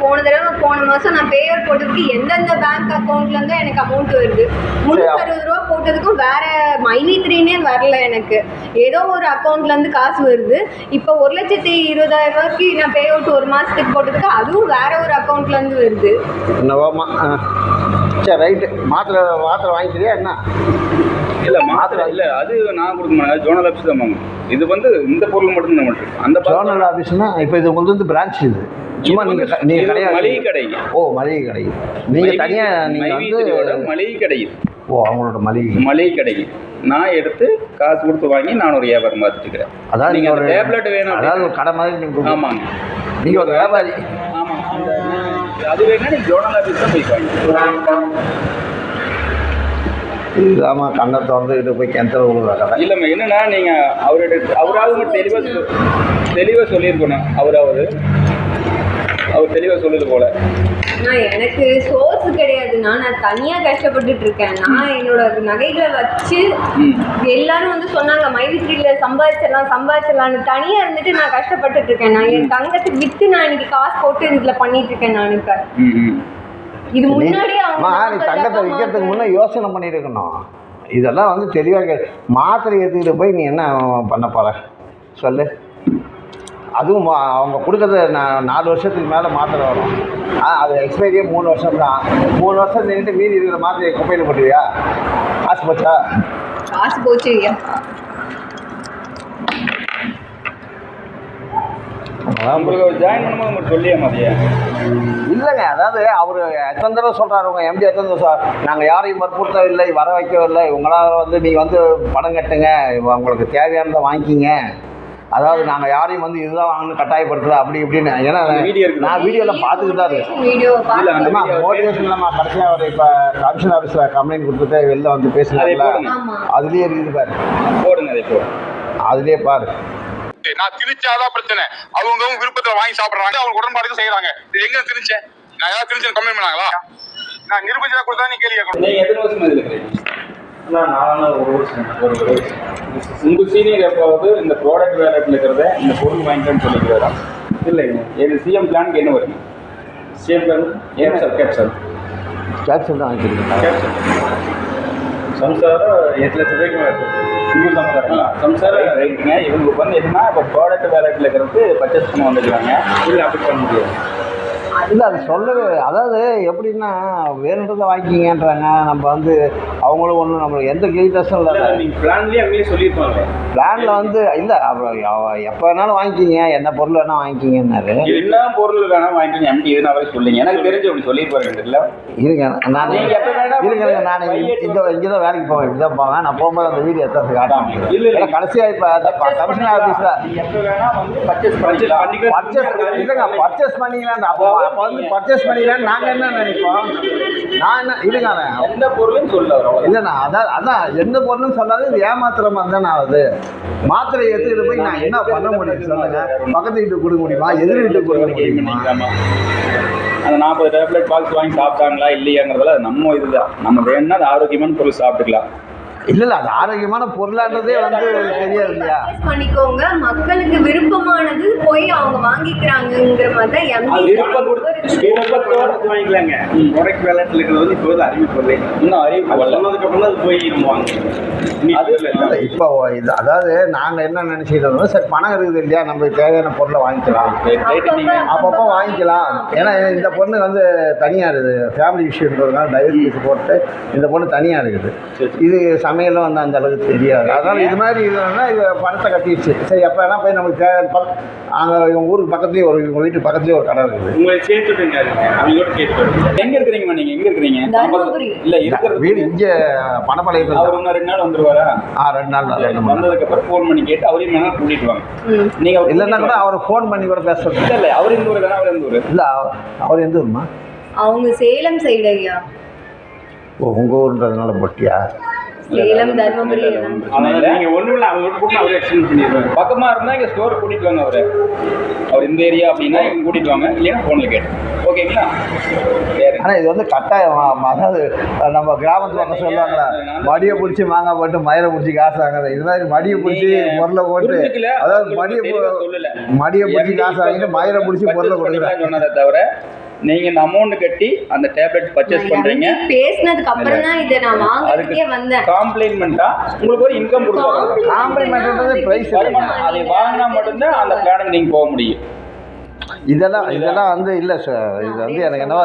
போன மாதம் நான் பேவர் போட்டதுக்கு எந்தெந்த பேங்க் அக்கௌண்ட்லேருந்து எனக்கு அமௌண்ட் வருது. 360 ரூபா போட்டதுக்கும் வேற மைவி3னே வரல எனக்கு. ஏதோ ஒரு அக்கௌண்ட்லேருந்து காசு வருது. இப்போ 1,20,000 ரூபாய்க்கு நான் பே அவுட் 1 மாதத்துக்கு போட்டதுக்கு அதுவும் வேற ஒரு அக்கௌண்ட்லேருந்து வருது. என்னவாம்மா? சரி ரைட்டு. மாத்திரை வாங்கிக்கிறியா என்ன? இல்லை மாத்திரை இல்லை, அது நான் கொடுக்க மாட்டேன். ஜோனல் ஆஃபீஸ் தான் வாங்கணும். இது வந்து இந்த பொருள் மட்டும் தான் மட்டும் அந்த ஜோனல் ஆஃபீஸ்னா இப்போ இது உங்களுக்கு வந்து பிரான்ச் இது சும்மா நீங்கள் கிடையாது. மளிகை கடை. ஓ மளிகை கடை. நீங்கள் தனியாக நீங்கள் வந்து மளிகை கடை. ஓ அவங்களோட மளிகை கடை நான் எடுத்து காசு கொடுத்து வாங்கி நான் ஒரு வியாபாரம் பார்த்துட்டுக்கிறேன். அதாவது நீங்கள் ஒரு டேப்லெட் வேணும், அதாவது ஒரு கடை மாதிரி நீங்கள். ஆமாங்க, நீங்கள் ஒரு வியாபாரி. ஆமாம். அது வேணா நீங்கள் ஜோனல் ஆஃபீஸ் தான் போய் வாங்கி. ஆமாம் கண்ணை திறந்து இது போய் கிணத்துல விழுற கடை இல்லைம்மா. என்னென்னா நீங்கள் அவராவது தெளிவாக சொல்லியிருக்கணும். அவர் தெளிவாக சொல்லுது போல. எனக்கு சோர்ஸ் கிடையாதுண்ணா. நான் தனியாக கஷ்டப்பட்டுட்டு இருக்கேன். நான் என்னோட நகைகளை வச்சு எல்லாரும் வந்து சொன்னாங்க மைவி3ல சம்பாதிச்சிடலாம்னு. தனியாக இருந்துட்டு நான் கஷ்டப்பட்டுட்டு இருக்கேன். நான் என் தங்கத்துக்கு விற்று நான் இன்னைக்கு காசு போட்டு இதில் பண்ணிட்டு இருக்கேன். நான் இப்போ இது முன்னாடியே நீ தங்கத்தை விற்கிறதுக்கு முன்னே யோசனை பண்ணியிருக்கணும். இதெல்லாம் வந்து தெளிவாக மாத்திரை எடுத்துக்கிட்டு போய் நீ என்ன பண்ண போகிற சொல்லு. அதுவும் அவங்க கொடுக்கறது 4 வருஷத்துக்கு மேலே மாத்திரை வரும். அது எக்ஸ்பைரியே 3 வருஷம் தான். 3 வருஷம் நின்றுட்டு மீதி இருக்கிற மாத்திரையை குப்பையில் போட்டுவியா? காசு போச்சா? காசு போச்சு ஐயா. உங்களுக்கு ஜாயின் பண்ணும்போது உங்களுக்கு சொல்லியே மாதிரியா? இல்லைங்க, அதாவது அவர் எத்தனை தடவை சொல்கிறாரு, உங்கள் எம்டி எத்தனை தடவை நாங்கள் யாரையும் வற்புறுத்தவில்லை, வர வைக்கவில்லை. உங்களால் வந்து நீங்கள் வந்து பணம் கட்டுங்க, உங்களுக்கு தேவையானதை வாங்கிக்கிங்க. அதாவது நாங்கள் யாரையும் வந்து இதுதான் வாங்கணும்னு கட்டாயப்படுத்தல அப்படி இப்படின்னு. ஏன்னா நான் வீடியோவில் பார்த்துக்கிட்டு தான் இருக்கேன். மோட்டிவேஷன் இல்லாமல் கடைசியாக அவர் இப்போ கமிஷன் ஆஃபீஸில் கம்ப்ளைண்ட் கொடுத்துட்டு வெளில வந்து பேசுனாங்கல்ல, அதுலேயே இருக்குது பாரு. போடுங்க, அதை போடு, அதுலேயே பாரு. நான் திணிச்சாதான் பிரச்சனை. அவங்க விருப்பத்தை வாங்கி சாப்பிடுறாங்க, அவங்க உடன்பாடு செய்யறாங்க. இது எங்க திணிச்சேன்? நான் ஏதாவது திணிச்சு கம்ப்ளைண்ட் பண்ணாங்களா? நான் நிரூபிச்சா கொடுத்தா நீ கேள்வி கேட்கணும். நீங்க எத்தனை வருஷமா இதுல இருக்கீங்க? நான் 1 வருஷம். உங்க சீனியர் எப்போது இந்த ப்ராடக்ட் வேலையில் இருக்கிறத இந்த பொருள் வாங்கிட்டேன்னு சொல்லிக்கிறாரா? இல்லைங்க, இது சிஎம் பிளானுக்கு என்ன வருங்க? சிஎம் பிளான் ஏன் சார் கேப்சல் தான் வாங்கிக்கிறீங்க. கேப்சல் சம்சாரம் 8 லட்சம் ரூபாய்க்கு மேலே சம்சாரம் ரைட்டுங்க. இவங்களுக்கு வந்து என்னன்னா இப்போ ப்ராடக்ட் வேலையில் இருக்கிறது பர்ச்சேஸ் பண்ண வந்துருக்காங்க. இல்லை அப்படி பண்ண முடியாது. இல்லை அது சொல்லவே, அதாவது எப்படின்னா வேணுன்றதை வாங்கிக்கிங்கன்றாங்க. நம்ம வந்து அவங்களும் ஒன்றும் நம்மளுக்கு எந்த கிரீட்டஸும் இல்லை. நீங்கள் பிளான்லேயே அங்கேயே சொல்லியிருப்பாங்க. பிளானில் வந்து இல்லை, அப்புறம் எப்போ வேணாலும் வாங்கிக்கிங்க, என்ன பொருள் வேணால் வாங்கிக்கிங்கன்னாரு. என்ன பொருள் வேணால் வாங்கிக்கிங்க எம்டி இதுன்னு அவரே சொல்லிங்க. எனக்கு தெரிஞ்சு அப்படி சொல்லியிருப்பாரு. இல்லை இருங்க, நான் இங்கே தான் வேலைக்கு போவேன், இப்படி தான் போவேன். நான் போகும்போது அந்த வீடியோ எடுத்து காட்டாம இல்லை. கடைசியாக இப்போ கமிஷனர் ஆஃபீஸில் எப்போ வேணால் வந்து பர்ச்சேஸ் இல்லைங்க, பர்ச்சேஸ் பண்ணிக்கலான்னு அப்போ வந்து பர்ச்சேஸ் பண்ணிக்கலான்னு நாங்கள் என்ன நினைப்போம். நான் என்ன இருங்க, எந்த பொருளும் சொல்ல இல்லைண்ணா, அதான் எந்த பொருளும் சொல்லாது. இது ஏமாத்துற மாதிரி தானே ஆகுது. மாத்திரை எடுத்துக்கிட்டு போய் நான் என்ன பண்ண முடியும் சொல்லுங்க? பக்கத்து வீட்டுக்கு கொடுக்க முடியுமா? எதிர் வீட்டுக்கு கொடுக்க முடியுமா? அந்த 40 டேப்லெட் பாக்ஸ் வாங்கி சாப்பிட்டாங்களா இல்லையாங்கிறதுல நம்ம இதுதான். நம்ம வேணும்னா அது ஆரோக்கியமான பொருள் சாப்பிட்டுக்கலாம். இல்லை அது ஆரோக்கியமான பொருளான்றதே வந்து தெரியாது இல்லையா? பண்ணிக்கோங்க. மக்களுக்கு விருப்பமானது போய் அவங்க வாங்கிக்கிறாங்கங்கிற மாதிரி தான் எம்டி வாங்கிக்கலாங்க. ப்ராடக்ட் வேலட்ல இருக்கிறது வந்து இப்போ அறிவிப்பு இன்னும் அறிவிப்பு சொன்னதுக்கப்புறம் தான் அது போய் நம்ம வாங்கிக்கலாம். அது இல்லை இப்போ இது அதாவது நாங்கள் என்ன நினச்சிட்டு இருந்தோம், சரி பணம் இருக்குது இல்லையா, நம்மளுக்கு தேவையான பொருளை வாங்கிக்கலாம், அப்பப்போ வாங்கிக்கலாம். ஏன்னா இந்த பொண்ணு வந்து தனியாக இருக்குது, ஃபேமிலி விஷயன்றதுனால டைவர்ஸ் போட்டு இந்த பொண்ணு தனியாக இருக்குது. இது சமையலும் வந்து அந்த அளவுக்கு தெரியாது. அதனால் இது மாதிரி இதுனா இது பணத்தை கட்டிடுச்சு. சரி அப்போ என்ன போய் நமக்கு தேவை, அங்கே இவங்க ஊருக்கு பக்கத்துலேயே இவங்க வீட்டு பக்கத்துலேயே ஒரு கடை இருக்குது. உங்களை சேர்த்துட்டுங்க, அவங்களோட சேர்த்து. எங்க இருக்கிறீங்கம்மா நீங்க? எங்க இருக்கிறீங்க? இல்ல இருக்கிறது வீடு இங்கே பணப்பாளையத்தில். அவர் இன்னும் 2 நாள் வந்துருவாரா? 2 நாள் வந்ததுக்கு அப்புறம் ஃபோன் பண்ணி கேட்டு அவரையும் வேணா கூட்டிட்டு வாங்க. நீங்க இல்லைன்னா கூட அவரை ஃபோன் பண்ணி கூட பேச இல்ல அவர் எந்த ஊர் தானே? அவர் எந்த ஊர்? இல்லை அவர் எந்த ஊருமா? அவங்க சேலம் சைடு ஐயா. ஓ உங்கள் ஊருன்றதுனால போட்டியா? சேலம் தர்மபுரி நீங்க ஒண்ணும் இல்லை, அவங்க கூப்பிட்டு அவரே எக்ஸ்டெண்ட் பண்ணிடுவாங்க. பக்கமா இருந்தா இங்க ஸ்டோர் கூட்டிட்டு வாங்க. அவர் இந்த ஏரியா அப்படின்னா இங்க கூட்டிட்டு வாங்க, இல்லைன்னா ஃபோன்ல கேட்டு. ஓகேங்களா? ஆனால் இது வந்து கட்டாயம். அதாவது நம்ம கிராமத்தில் என்ன சொல்லுவாங்களா, மடியை பிடிச்சி மாங்காய் போட்டு மயிரை பிடிச்சி காசு வாங்குறது. இது மாதிரி மடியை பிடிச்சி பொருளை போட்டு, அதாவது மடியை பிடிச்சி காசு வாங்கிட்டு மயிரை பிடிச்சி பொருளை கொடுக்குறாங்க சொன்னதை தவிர நீங்க இந்த அமௌண்ட் கட்டி அந்த டேப்லெட் பர்ச்சேஸ் பண்றீங்க. பேசினதுக்கு அப்புறம் தான் இதை நான் வாங்குறதுக்கே வந்தேன். காம்ப்ளிமெண்டா உங்களுக்கு ஒரு இன்கம் கொடுப்பாங்க. காம்ப்ளிமெண்ட்ன்றது பிரைஸ் அதை வாங்கினா மட்டும்தான் அந்த பிளானுக்கு நீங்க போக முடியும். இதெல்லாம் வந்து இல்லை சார். இது வந்து எனக்கு என்ன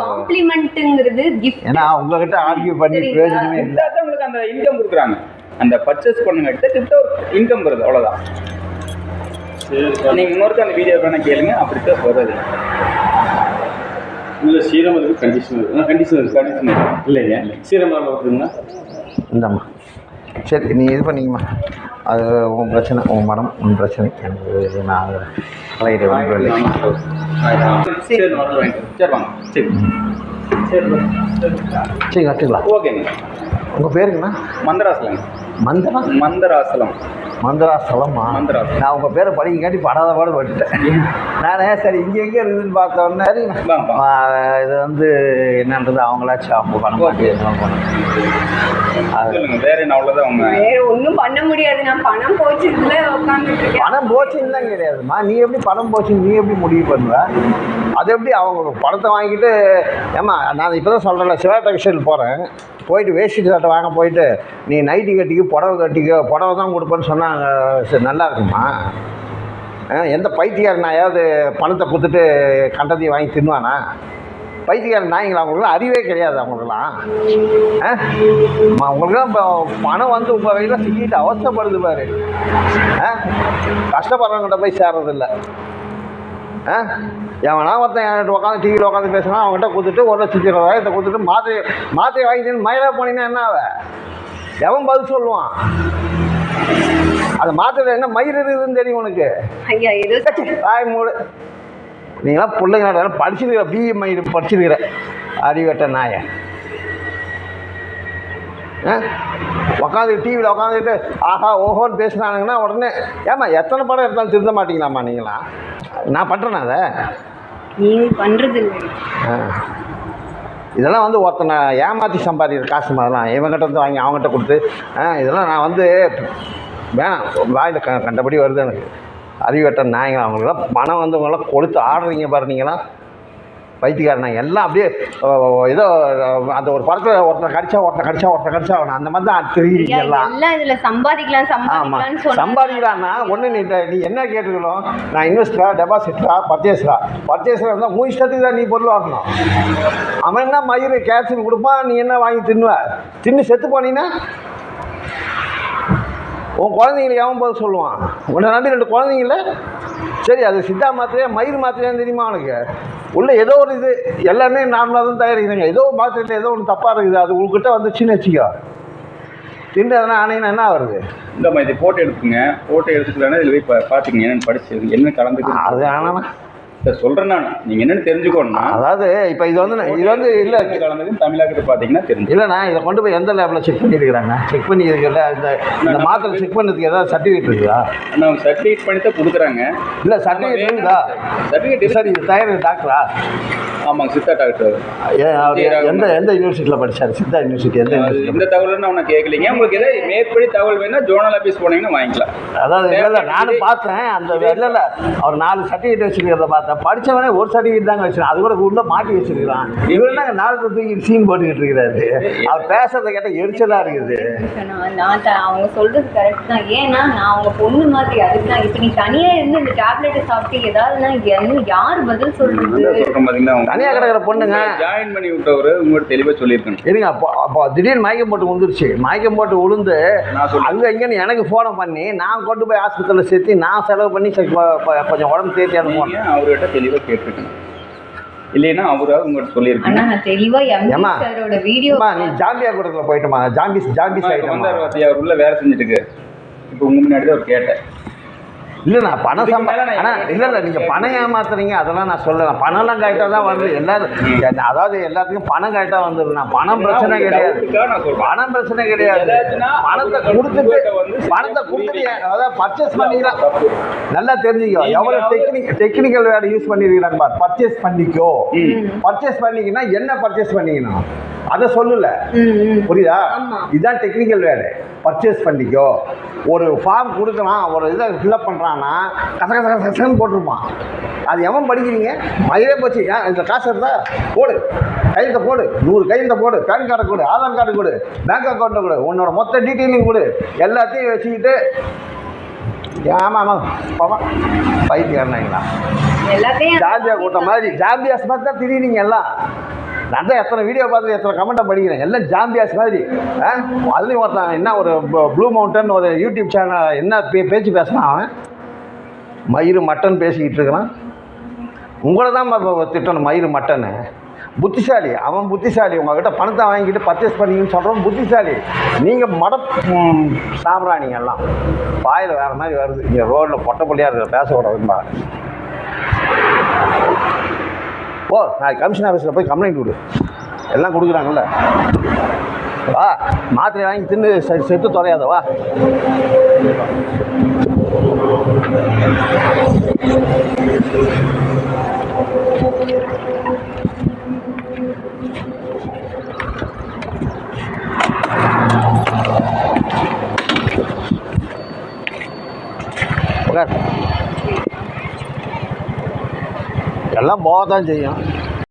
காம்ப்ளிமெண்ட்ங்கிறது கிஃப்ட். ஏன்னா உங்ககிட்ட ஆர்கியூ பண்ணி பிரயோஜனமே இல்லை. உங்களுக்கு அந்த இன்கம் கொடுக்குறாங்க. அந்த பர்ச்சேஸ் பண்ணுங்க கிட்ட ஒரு இன்கம் வருது, அவ்வளோதான். நீங்க இன்னொருக்கு அந்த வீடியோ வேணா கேளுங்க, அப்படித்தான் வருது. இல்லை சீரம் இருக்குது, கண்டிஷன் இருக்குது. கண்டிஷன் இல்லைங்க, சீரம் இருக்குதுன்னா இந்தம்மா சரி நீ இது பண்ணிங்கம்மா. அது உன் பிரச்சனை, உன் மனம், உன் பிரச்சனை. எனக்கு நான் சரி வாங்க. சரி சரி சரி கட்டுக்கலாம். ஓகேங்க. உங்கள் பேருங்கண்ணா? மந்தராசலம். மந்தராசலம். மந்தராசலமா? நான் உங்கள் பேரை படிக்காட்டி படாத பாடு பட்டுட்டேன். நானே சரி இங்கே எங்கே இருக்குதுன்னு பார்த்தோன்னே இது வந்து என்னன்றது அவங்களாச்சும் அவங்க பண்ண மாட்டேன். வேற என்ன? அவ்வளோதான். அவங்க வேற ஒன்றும் பண்ண முடியாது. நான் பணம் போச்சுல உட்காந்துட்டு பணம் போச்சுன்னு தான் கிடையாதுமா. நீ எப்படி பணம் போச்சுன்னு நீ எப்படி முடிவு பண்ணுவ? அது எப்படி அவங்க பணத்தை வாங்கிட்டு, ஏம்மா நான் இப்போ தான் சொல்கிறேன்ல, சிவா டெக்ஸ்டைல் போகிறேன், போயிட்டு வேஷ்டி சட்டை வாங்க போயிட்டு நீ நைட்டி கட்டிக்கு புடவை கட்டிக்க, புடவை தான் கொடுப்பேன்னு சொன்னாங்க. சரி நல்லா இருக்குமா? எந்த பைத்தியக்காரன் நாயாவது பணத்தை கொடுத்துட்டு கண்டத்தையும் வாங்கி தின்னுவானா? பைத்தியக்காரன் நாய்ங்களா? அவங்களுக்குலாம் அறிவே கிடையாது. அவங்களுக்குலாம் அவங்களுக்குலாம் இப்போ பணம் வந்து உங்கள் வகையில் சிக்கிட்டு அவசரப்படுது பாரு. கஷ்டப்படுறவங்கிட்ட போய் சேர்றதில்லை. எவனா ஒருத்தன் என்கிட்ட உட்காந்து டிவியில் உட்காந்து பேசினா அவங்ககிட்ட கொடுத்துட்டு 1,20,000 கொடுத்துட்டு மாத்திரை வாங்கிட்டு மயிலாக போனீங்கன்னா என்ன ஆவ? எவன் பதில் சொல்லுவான்? அந்த மாத்திரை என்ன மயிர் இருக்குதுன்னு தெரியும் உனக்கு? ஐயா ஏதோ தாய் மூடு. நீங்களாம் பிள்ளைங்க படிச்சிருக்கிற பிஇ மயிர் படிச்சிருக்கிற அறிவட்ட நாயை உட்காந்து டிவியில் உட்காந்துக்கிட்டு ஆஹா ஓஹோன்னு பேசுனானுங்கன்னா உடனே ஏம்மா எத்தனை படம் எடுத்தாலும் திருந்த மாட்டீங்களாம்மா? நீங்களா? நான் பண்ணுறேன்னா அதை நீங்கள் பண்ணுறது இல்லை. இதெல்லாம் வந்து ஒருத்தனை ஏமாற்றி சம்பாதிக்கிற காசு மாதிரிலாம் இவங்ககிட்ட வந்து வாங்கி அவங்ககிட்ட கொடுத்து இதெல்லாம் நான் வந்து வேணாம். வாயில் கண்டபடி வருது எனக்கு. அறிவட்ட நாயங்களா அவங்களுக்குலாம் பணம் வந்து உங்களாம் கொடுத்து ஆடுறீங்க பாரு. நீங்களாம் பைத்தியக்காரனாங்க எல்லாம் அப்படியே ஏதோ அந்த ஒரு படத்தில் ஒருத்தனை கடிச்சா அந்த மாதிரி தான் தெரியுறீங்க எல்லாம். இதில் சம்பாதிக்கலாம். ஆமாம் சம்பாதிக்கலான்னா ஒன்று நீ என்ன கேட்டுக்கணும்? நான் இன்வெஸ்டரா, டெபாசிட்டரா, பர்ச்சேஸரா இருந்தால் உன் இஷ்டத்துக்கு தான் நீ பொருள் வாங்கணும். அவன் என்ன மயிறு கேப்சூல் கொடுப்பான், நீ என்ன வாங்கி தின்னு செத்து போனீங்கன்னா உன் குழந்தைங்களுக்கு எவன் போது சொல்லுவான்? உன்னை நம்பி 2 குழந்தைங்கள. சரி அது சித்தா மாத்திரையா மயிர் மாத்திரையான்னு தெரியுமா உனக்கு? உள்ள ஏதோ ஒரு இது எல்லாமே நார்மலாக தான் தயாரிக்கிறாங்க. ஏதோ மாத்திரையில் ஏதோ ஒன்று தப்பாக இருக்குது. அது உங்ககிட்ட வந்துச்சுன்னு வச்சுக்கோ, திண்டு அதனால் ஆனீங்கன்னா என்ன வருது? இந்த மாதிரி இதை போட்டோ எடுத்துங்க. போட்டோ எடுத்துக்கலான்னா இதில் போய் பார்த்துங்க என்னென்னு படிச்சு என்ன கலந்துக்கு. அது ஆனால் சொல்கிறேன் நான், நீங்கள் என்னென்னு தெரிஞ்சுக்கணும்னா, அதாவது இப்போ இது வந்து இல்லை கலந்தது தமிழகத்தை பார்த்தீங்கன்னா தெரிஞ்சு இல்லைண்ணா. இதை கொண்டு போய் எந்த லேபில் செக் பண்ணியிருக்கிறாங்க? செக் பண்ணி இருக்கல இந்த மாத்திரை செக் பண்ணுறதுக்கு ஏதாவது சர்டிஃபிகேட் இருக்குதா? அவங்க சர்டிஃபிகேட் பண்ணி தான் கொடுக்குறாங்க. இல்லை சர்டிஃபிகேட் இருக்குதா? சர்டிஃபிகேட் சரி இது தயார் டாக்டரா? ஆமாங்க, சித்தா டாக்டர். எந்த எந்த யூனிவர்சிட்டியில் படித்தார்? சித்தா யூனிவர்சிட்டி எந்த யூனிவர்சிட்டி? இந்த தகவல்னு நான் கேட்கலீங்க. உங்களுக்கு ஏதாவது மேற்படி தகவல் வேணா ஜோனல் ஆஃபீஸ் போனீங்கன்னா வாங்கிக்கலாம். அதாவது இல்லை நானும் பார்த்தேன். அந்த இல்லை அவர் 4 சர்டிஃபிகேட் வச்சுருக்கிறத பார்த்தேன். படித்தவனே ஒரு சர்டிஃபிகேட் தாங்க வச்சுருக்கேன். அது கூட உள்ளே மாட்டி வச்சுருக்கிறான். இவர் என்ன 4 தூக்கி சீன் போட்டுக்கிட்டு இருக்கிறாரு. அவர் பேசுறதை கேட்டால் எரிச்சலாக இருக்குது. நான் அவங்க சொல்றது கரெக்ட் தான். ஏன்னா நான் அவங்க பொண்ணு மாதிரி. அதுக்கு தான் இப்போ நீ தனியாக இருந்து இந்த டேப்லெட்டை சாப்பிட்டு ஏதாவதுன்னா இன்னும் யார் பதில் சொல்றது? தனியாக கிடக்கிற பொண்ணுங்க ஜாயின் பண்ணி விட்டவர் உங்கள்கிட்ட தெளிவாக சொல்லியிருக்கேன். இருங்க. அப்போ திடீர்னு மயக்கம் போட்டு விழுந்துருச்சு. மயக்கம் போட்டு விழுந்து அங்கே இங்கேன்னு எனக்கு ஃபோனை பண்ணி நான் கொண்டு போய் ஆஸ்பத்திரியில் சேர்த்து நான் செலவு பண்ணி கொஞ்சம் உடம்பு தேர்த்தி அனுப்புவோம். அவர்கிட்ட தெளிவாக கேட்டுருக்கேன். இல்லைன்னா அவராக உங்கள்கிட்ட சொல்லியிருக்கேன். நான் தெளிவாக வீடியோ நீ ஜாம்பியா கூடத்தில் போயிட்டுமா? ஜாம்பிஸ் வந்தார் பார்த்தியா? அவர் உள்ள வேலை செஞ்சுட்டு இப்போ உங்க முன்னாடி தான் அவர் கேட்டேன். இல்லை நான் பணம் ஆனால் இல்லை நீங்கள் பணம் ஏமாத்துறீங்க. அதெல்லாம் நான் சொல்லலாம். பணம்லாம் கரெக்டாக தான் வருது. எல்லாரும் அதாவது எல்லாத்துக்கும் பணம் கரெக்டாக வந்துடுது. நான் பணம் பிரச்சனை கிடையாது. பணம் பிரச்சனை கிடையாது. பணத்தை கொடுத்துட்டு அதாவது பர்ச்சேஸ் பண்ணிக்கலாம். நல்லா தெரிஞ்சுக்கோ. எவ்வளோ டெக்னிக்கல் வேர்டு யூஸ் பண்ணிருக்கிறாங்க பார். பர்ச்சேஸ் பண்ணிக்கோ. பர்ச்சேஸ் பண்ணிக்கினா என்ன பர்ச்சேஸ் பண்ணிக்கணும் அதை சொல்லல. புரியுதா? இதுதான் டெக்னிக்கல் வேர்டு. பர்ச்சேஸ் பண்ணிக்கோ. ஒரு ஃபார்ம் கொடுக்கலாம், ஒரு இதை ஃபில்அப் பண்ணுறான்னா கசகசன்னு போட்டிருப்பான். அது எவன் படிக்கிறீங்க? மயிலே போச்சு. இந்த காசு இருந்தால் போடு, கையெழுத்தை போடு, 100 கையெழுத்தை போடு, பேன் கார்டை கொடு, ஆதார் கார்டு கொடு, பேங்க் அக்கௌண்ட்டை கொடு, உன்னோட மொத்த டீட்டெயிலிங் கொடு, எல்லாத்தையும் வச்சுக்கிட்டு ஆமாம் பாவா பைத்தியம்னாங்களா? ஜாம்பியா கூட்டம் மாதிரி ஜாம்பியாஸ் மாதிரி தான் திடீர்னீங்க எல்லாம். நான் தான் எத்தனை வீடியோ பார்த்து எத்தனை கமெண்ட்டை படிக்கிறேன். எல்லாம் ஜாம்பியாஸ் மாதிரி. அதுலேயும் ஒருத்தன் என்ன ஒரு ப்ளூ மவுண்டன் ஒரு யூடியூப் சேனல் என்ன பேச்சு பேசினான். அவன் மயிறு மட்டன் பேசிக்கிட்டு இருக்கிறான். உங்களை தான் திட்டணும் மயிறு மட்டன்னு. புத்திசாலி அவன், புத்திசாலி. உங்கள்கிட்ட பணத்தை வாங்கிட்டு பர்ச்சேஸ் பண்ணிங்கன்னு சொல்கிறோம் புத்திசாலி. நீங்கள் சாப்பிட்றாங்க எல்லாம் வாயில் வேறு மாதிரி வருது. இங்கே ரோட்டில் பொட்டப்பள்ளியாக இருக்கிற பேசக்கூடாதுப்பா. ஓ நான் கமிஷன் ஆஃபீஸில் போய் கம்ப்ளைண்ட் கொடு. எல்லாம் கொடுக்குறாங்கல்ல. வா மாத்திரை வாங்கி தின்னு செத்து தொலையாத வா. எல்லாம் போக தான் செய்யும்.